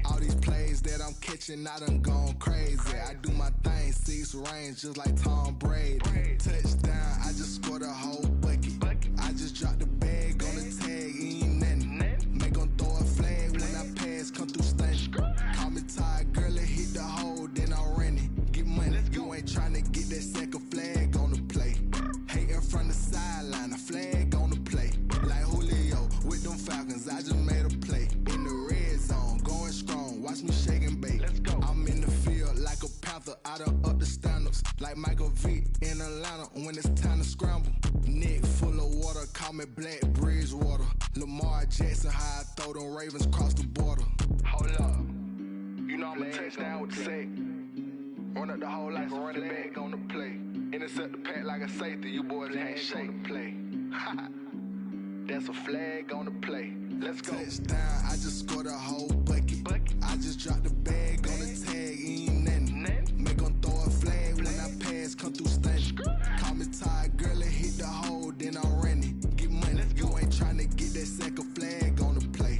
All these plays that I'm catching, I done gone crazy. I do my thing, 6 range, just like Tom Brady. Touchdown, I just scored a whole bucket. I just dropped the bag on the tag, ain't nothing. Make 'em throw a flag when I pass, come through stunning. Call me tired, girl, and hit the hole, then I'm running. Get money, you ain't tryna get that second flag on the play. Hating from the sideline, a flag on the play. Like Julio with them Falcons, I just made a play. In the red zone, going strong, watch me shake and bake. Let's go. I'm in the field like a Panther, I done up the standards. Like Michael Vick in Atlanta when it's time to scramble. Neck full of water, call me Black Bridgewater. Lamar Jackson, how I throw them Ravens across the border. Hold up. You know I'm a touchdown with the sack. Run up the hole like a running back on the play. Intercept the pack like a safety. You boys ain't shake the play. That's a flag on the play. Let's go. Touchdown, I just scored a whole bucket. I just dropped the bag on the tag, ain't nothing. Make 'em throw a flag when I pass, come through stunning. Call me tired, girl, and hit the hole, then I'm running. Get money, you ain't tryna get that second flag on the play.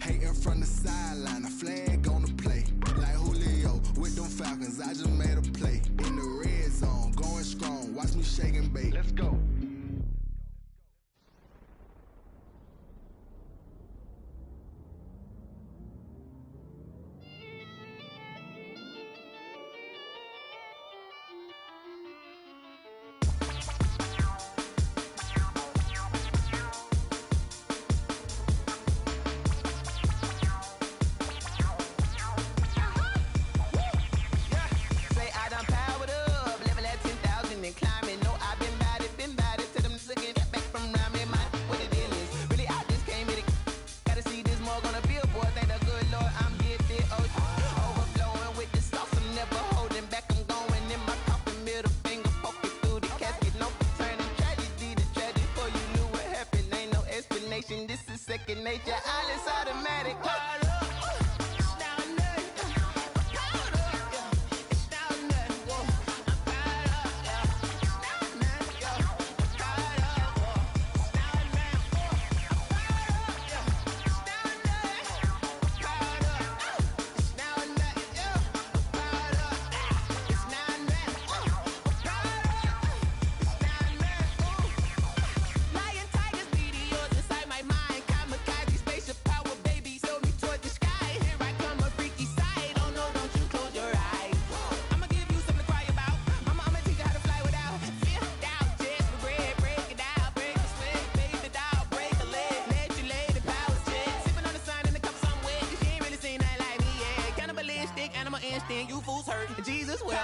Hating from the sideline, a flag on the play. Like Julio with them Falcons, I just made a play. In the red zone, going strong, watch me shake and bake. Let's go.
Say I done powered up, level at 10,000 and climbing. No, I've been bout it, second nature. All is automatic.
You fools hurt. Jesus will.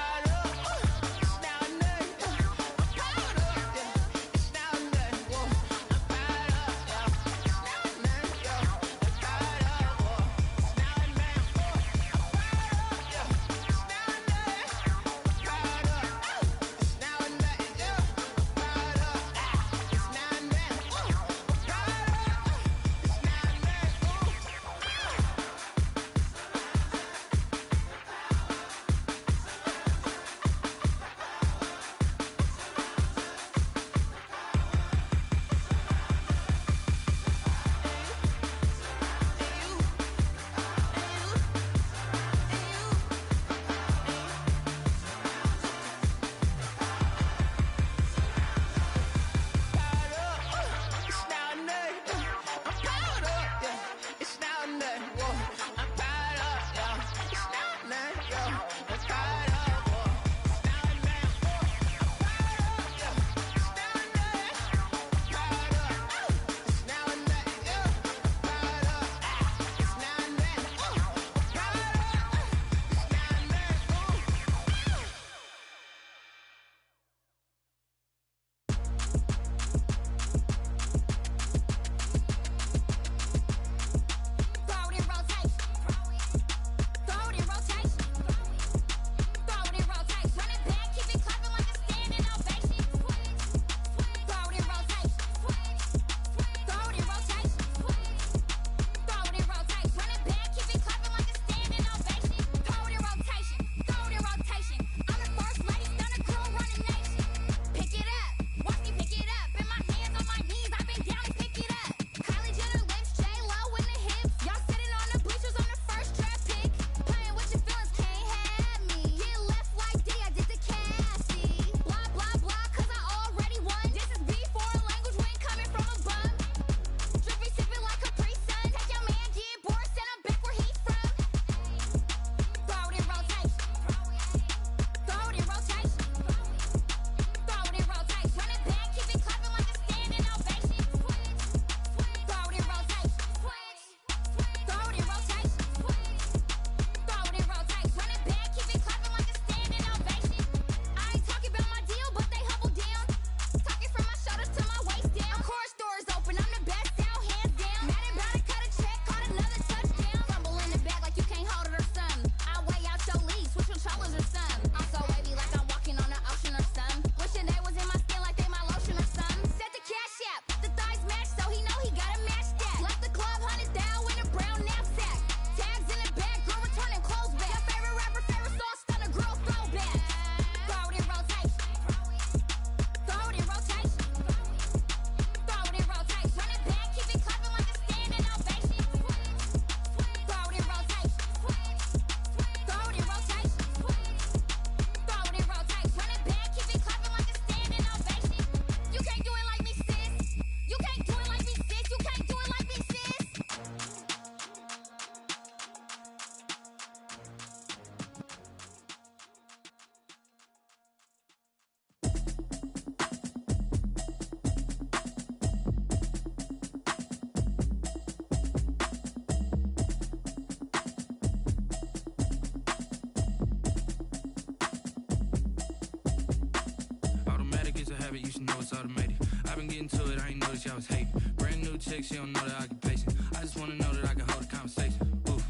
habit, you should know it's automated. I've been getting to it, I ain't noticed y'all was hating. Brand new chick, she don't know the occupation. I just wanna know that I can hold a conversation. Oof,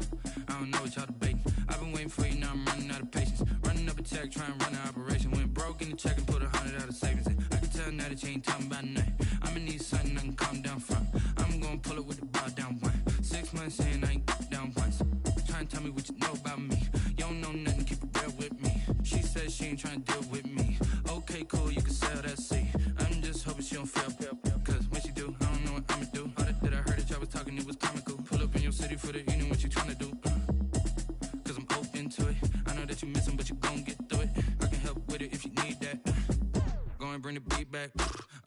I don't know what y'all debating. I've been waiting for you, now I'm running out of patience. Running up a check, trying to run an operation. Went broke in the check and put 100 out of savings in. I can tell now that you ain't talking about nothing. I'ma need something I can calm down from. I'm gonna pull it with the bar down. bring the beat back.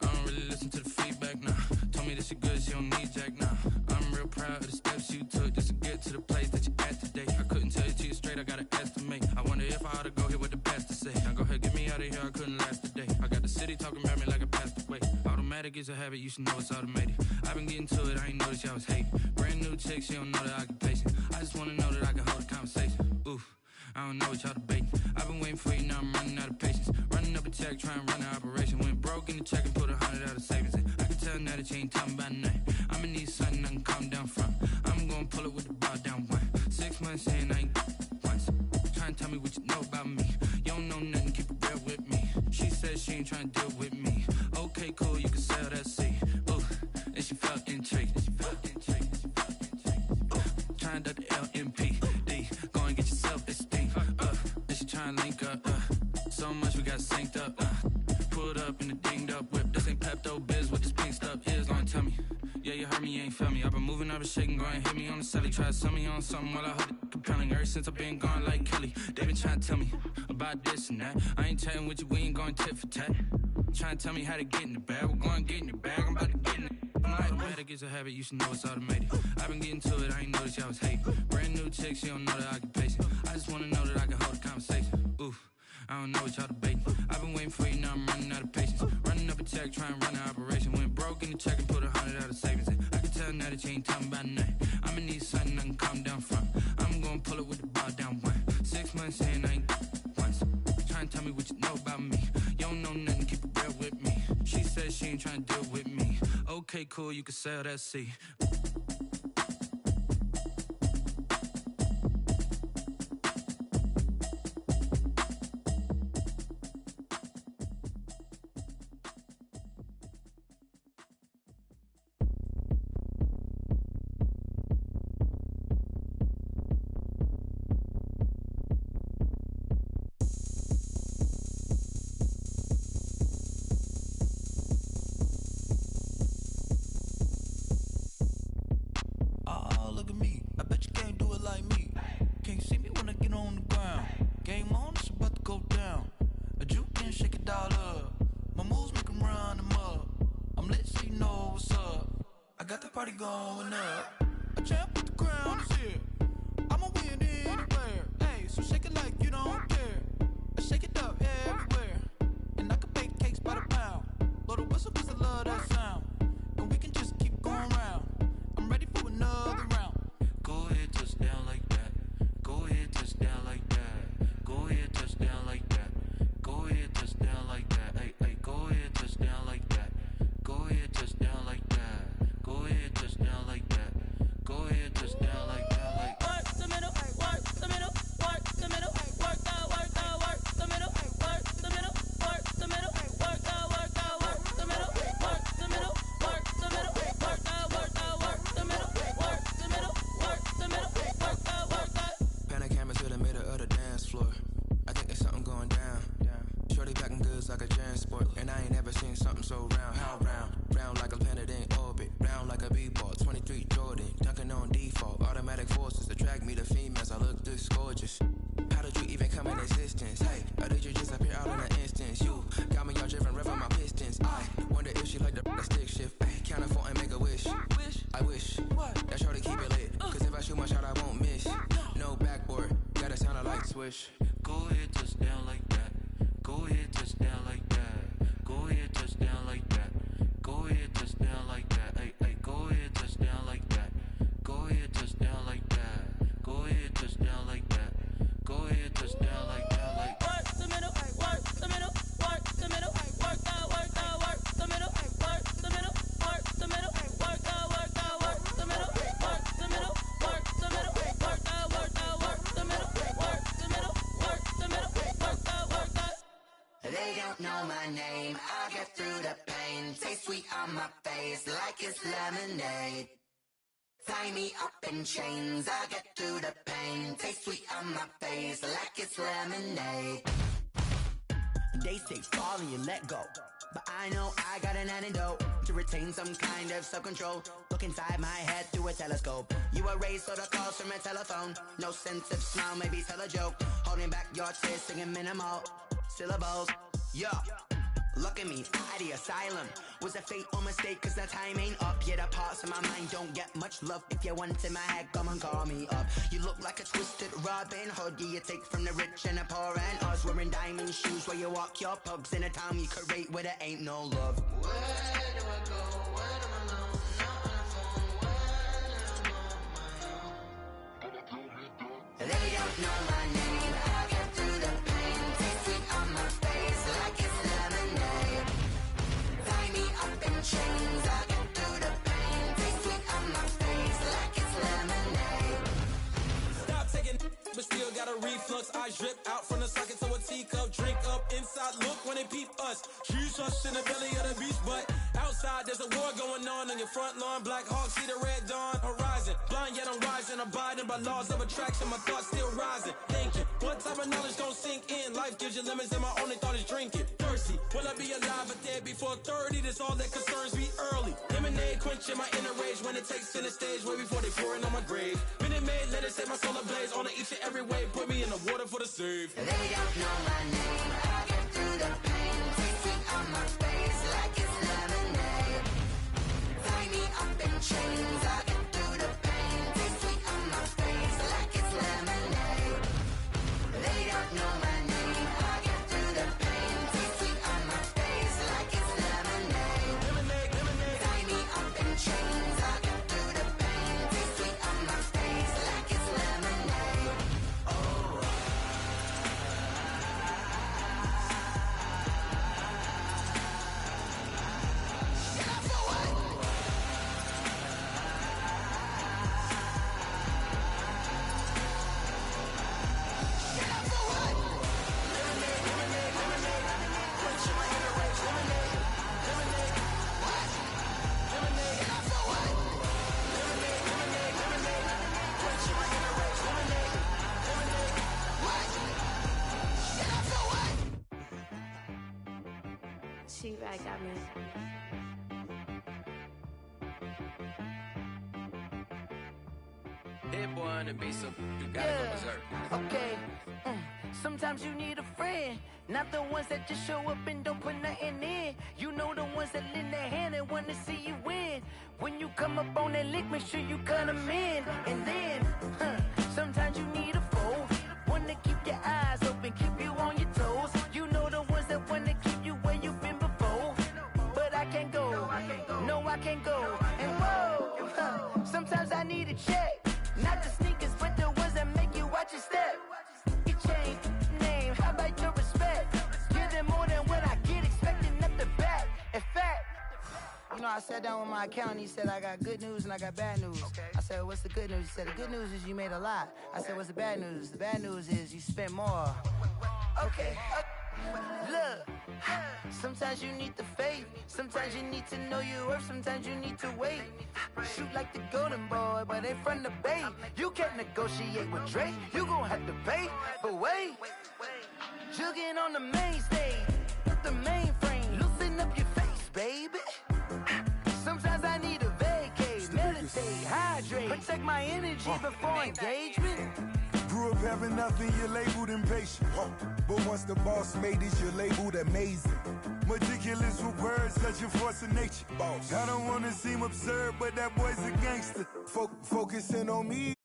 I don't really listen to the feedback, nah. Told me that she good, she don't need jack, nah. I'm real proud of the steps you took just to get to the place that you at today. I couldn't tell you to you straight, I gotta estimate. I wonder if I ought to go here with the best to say. Now go ahead, get me out of here, I couldn't last a day. I got the city talking about me like I passed away. Automatic is a habit, you should know it's automated. I've been getting to it, I ain't noticed y'all was hating. Brand new chick, she don't know the occupation. I just wanna know that I can hold a conversation. Oof, I don't know what y'all debating. I've been waiting for you, now I'm running out of patience. Running up a check, trying to run an operation. Went broke in the check and put 100 out of savings in. I can tell now that you ain't talking about nothing. I'ma need something I can calm down from. I'm gonna pull it with the bar down one. 6 months in, I ain't once. Trying to tell me what you know about me. You don't know nothing, keep it real with me. She said she ain't trying to deal with me. Okay, cool, you can sell that seat. Ooh, and she felt intrigued. Trying to duck the LMPD. Go and get your self-esteem. And she trying to link up. So much we got synced up. Pulled up in the dinged up whip. This ain't Pepto-Biz, what this pink stuff is. Gonna tell me. Yeah, you heard me, you ain't felt me. I've been moving, I've been shaking, go and hit me on the celly. Try to sell me on something while I hold it compelling. Ever since I've been gone like Kelly, they been trying to tell me about this and that. I ain't chatting with you, we ain't going tit for tat. Trying to tell me how to get in the bag. We're going to get in the bag, I'm about to get in it. Automatic is a habit, you should know it's automated. I've been getting to it, I ain't noticed y'all was hating. Brand new chick, she don't know the occupation. I just wanna know that I can hold a conversation. Oof, I don't know what y'all debating. I've been waiting for you, now I'm running out of patience. Running up a check, trying to run an operation. Went broke in the check and put 100 out of savings in. I can tell now that you ain't talking about nothing. I'ma need something I can calm down from. I'm gonna pull it with the bar down one. 6 months in, I ain't once. Trying to tell me what you know about me. You don't know nothing, keep it real with me. She said she ain't trying to deal with me. Okay, cool, you can sell that seat.
Going up, a champ with the crown is here. I'ma win anywhere. Hey, so shake it like you don't care. I shake it up everywhere, and I can bake cakes by the pound. Blow the whistle 'cause I love that sound, and we can just keep going round. I'm ready for another round.
Go ahead, touch down like that. Go ahead, touch down like that. Go ahead, touch down like that. Go ahead, touch down like that. Hey, hey, go ahead, touch down like that. Go ahead, touch down like that. Go ahead, touch down like that. Go ahead, touch down like that. Like
work the middle, work the middle, work the middle, work out, work the middle, work the middle, work the middle, work out, work the middle, work the middle, work the middle, work out, work the middle, work the middle, work the middle, work out.
Pan a camera to the middle of the dance floor. I think there's something going down. Shorty packing goods like a transport, and I ain't never seen something so round. How round? Round like a planet in orbit, round like a b-ball. 23 Jordan, dunking on default. Automatic forces attract me to females. I look this gorgeous. How did you even come in existence? Hey, or did you just appear out in an instance? You got me all driven, revving my pistons. I wonder if she like the stick shift. Ay, count a 4 and make a wish. I wish that shorty keep it lit. 'Cause if I shoot my shot, I won't miss. No backboard, gotta sound a light swish.
go ahead, touch down like that. Go ahead, touch down like that. Go ahead, touch down like that. Go ahead, touch down like that. Hey, hey, go ahead, touch down like that. Go ahead, touch down like that. Go ahead, touch down like that. Go ahead, touch down like that. Like
work the middle, work the middle, work the middle, work out, work the middle, work the middle, work the middle, work out, work the middle, work the middle, work the middle, work out, work the middle, work the middle, work the middle, work out.
They don't know my name, I get through the pain. Taste sweet on my face like it's lemonade. Tie me up in chains, I get through the pain. Taste sweet on my face like it's lemonade. They say fall and you let go, but I know I got an antidote to retain some kind of self-control. Look inside my head through a telescope. You erase all the calls from a telephone. No sense of smile, maybe tell a joke. Holding back your tears, singing minimal syllables. Yeah, Look at me, out of the asylum. Was a fate or mistake, cause the time ain't up. Yeah, the parts of my mind don't get much love. If you want in my head, come and call me up. You look like a twisted Robin Hood. Yeah, you take from the rich and the poor and us. Wearing diamond shoes where you walk your pugs in a town you could rate where there ain't no love. Where do I go? Where do I know? Not on the phone. When I'm on my own. They don't know my name. I get through the pain. Taste sweet on my face like it's lemonade. Tie me up in chains. I get through the pain. Taste sweet on my face like it's lemonade.
Stop taking, but still got a reflux. Eyes drip out from the socket to a teacup. Drink up inside, look when they peep us. Choose us in the belly of the beast, but outside there's a war going on your front lawn. Black Hawk, see the red dawn horizon. Blind yet I'm rising, abiding by laws of attraction. My thoughts still rising, thinking what type of knowledge gon' sink in? Life gives you lemons and my only thought is drinking. Thirsty, will I be alive or dead before 30? That's all that concerns me early. Lemonade quenching my inner rage when it takes center stage way before they pouring on my grave. Minute Maid, let it set my soul ablaze on each and every way. Put me in the water for the save.
They don't know my name. I get through the pain. Taste sweet on my face like it's lemonade. Tie me up in chains. I get through the pain. Taste sweet on my face like it's lemonade. They don't know my name. I get through the pain. Taste sweet on my face like it's lemonade.
Lemonade, lemonade.
Tie me up in chains. I get through the pain. Taste sweet on my face like it's lemonade. Oh.
She back got me.
Hit boy on the beat, so you gotta go berserk.
Okay. Sometimes you need a friend, not the ones that just show up and don't put nothing in. You know the ones that lend their hand and want to see you win. When you come up on that lick, make sure you cut them in. And then, sometimes you need a foe, one to keep your eyes open, keep you on your toes. You know the ones that want to keep you where you've been before. But I can't go, no I can't go. And whoa, sometimes I need a check. Not the sneakers, but the ones that make you watch your step. You change name, how about your respect? Give them more than what I get, expecting up the back. In fact, you know, I sat down with my accountant, he said, I got good news and I got bad news. I said, what's the good news? He said, the good news is you made a lot. I said, what's the bad news? The bad news is you spent more. Okay. Look, sometimes you need the faith, sometimes you need to know your worth, sometimes you need to wait. Shoot like the golden boy, but ain't from the bay. You can't negotiate with Drake, you gon' have to pay. But wait, jugging on the main stage, the mainframe, loosen up your face, baby. Sometimes I need a vacate, meditate, hydrate, protect my energy before engagement.
Grew up having nothing, you're labeled impatient. But once the boss made it, you're labeled amazing. Meticulous with words, such a force of nature. Boss. I don't wanna seem absurd, but that boy's a gangster. Focusing on me.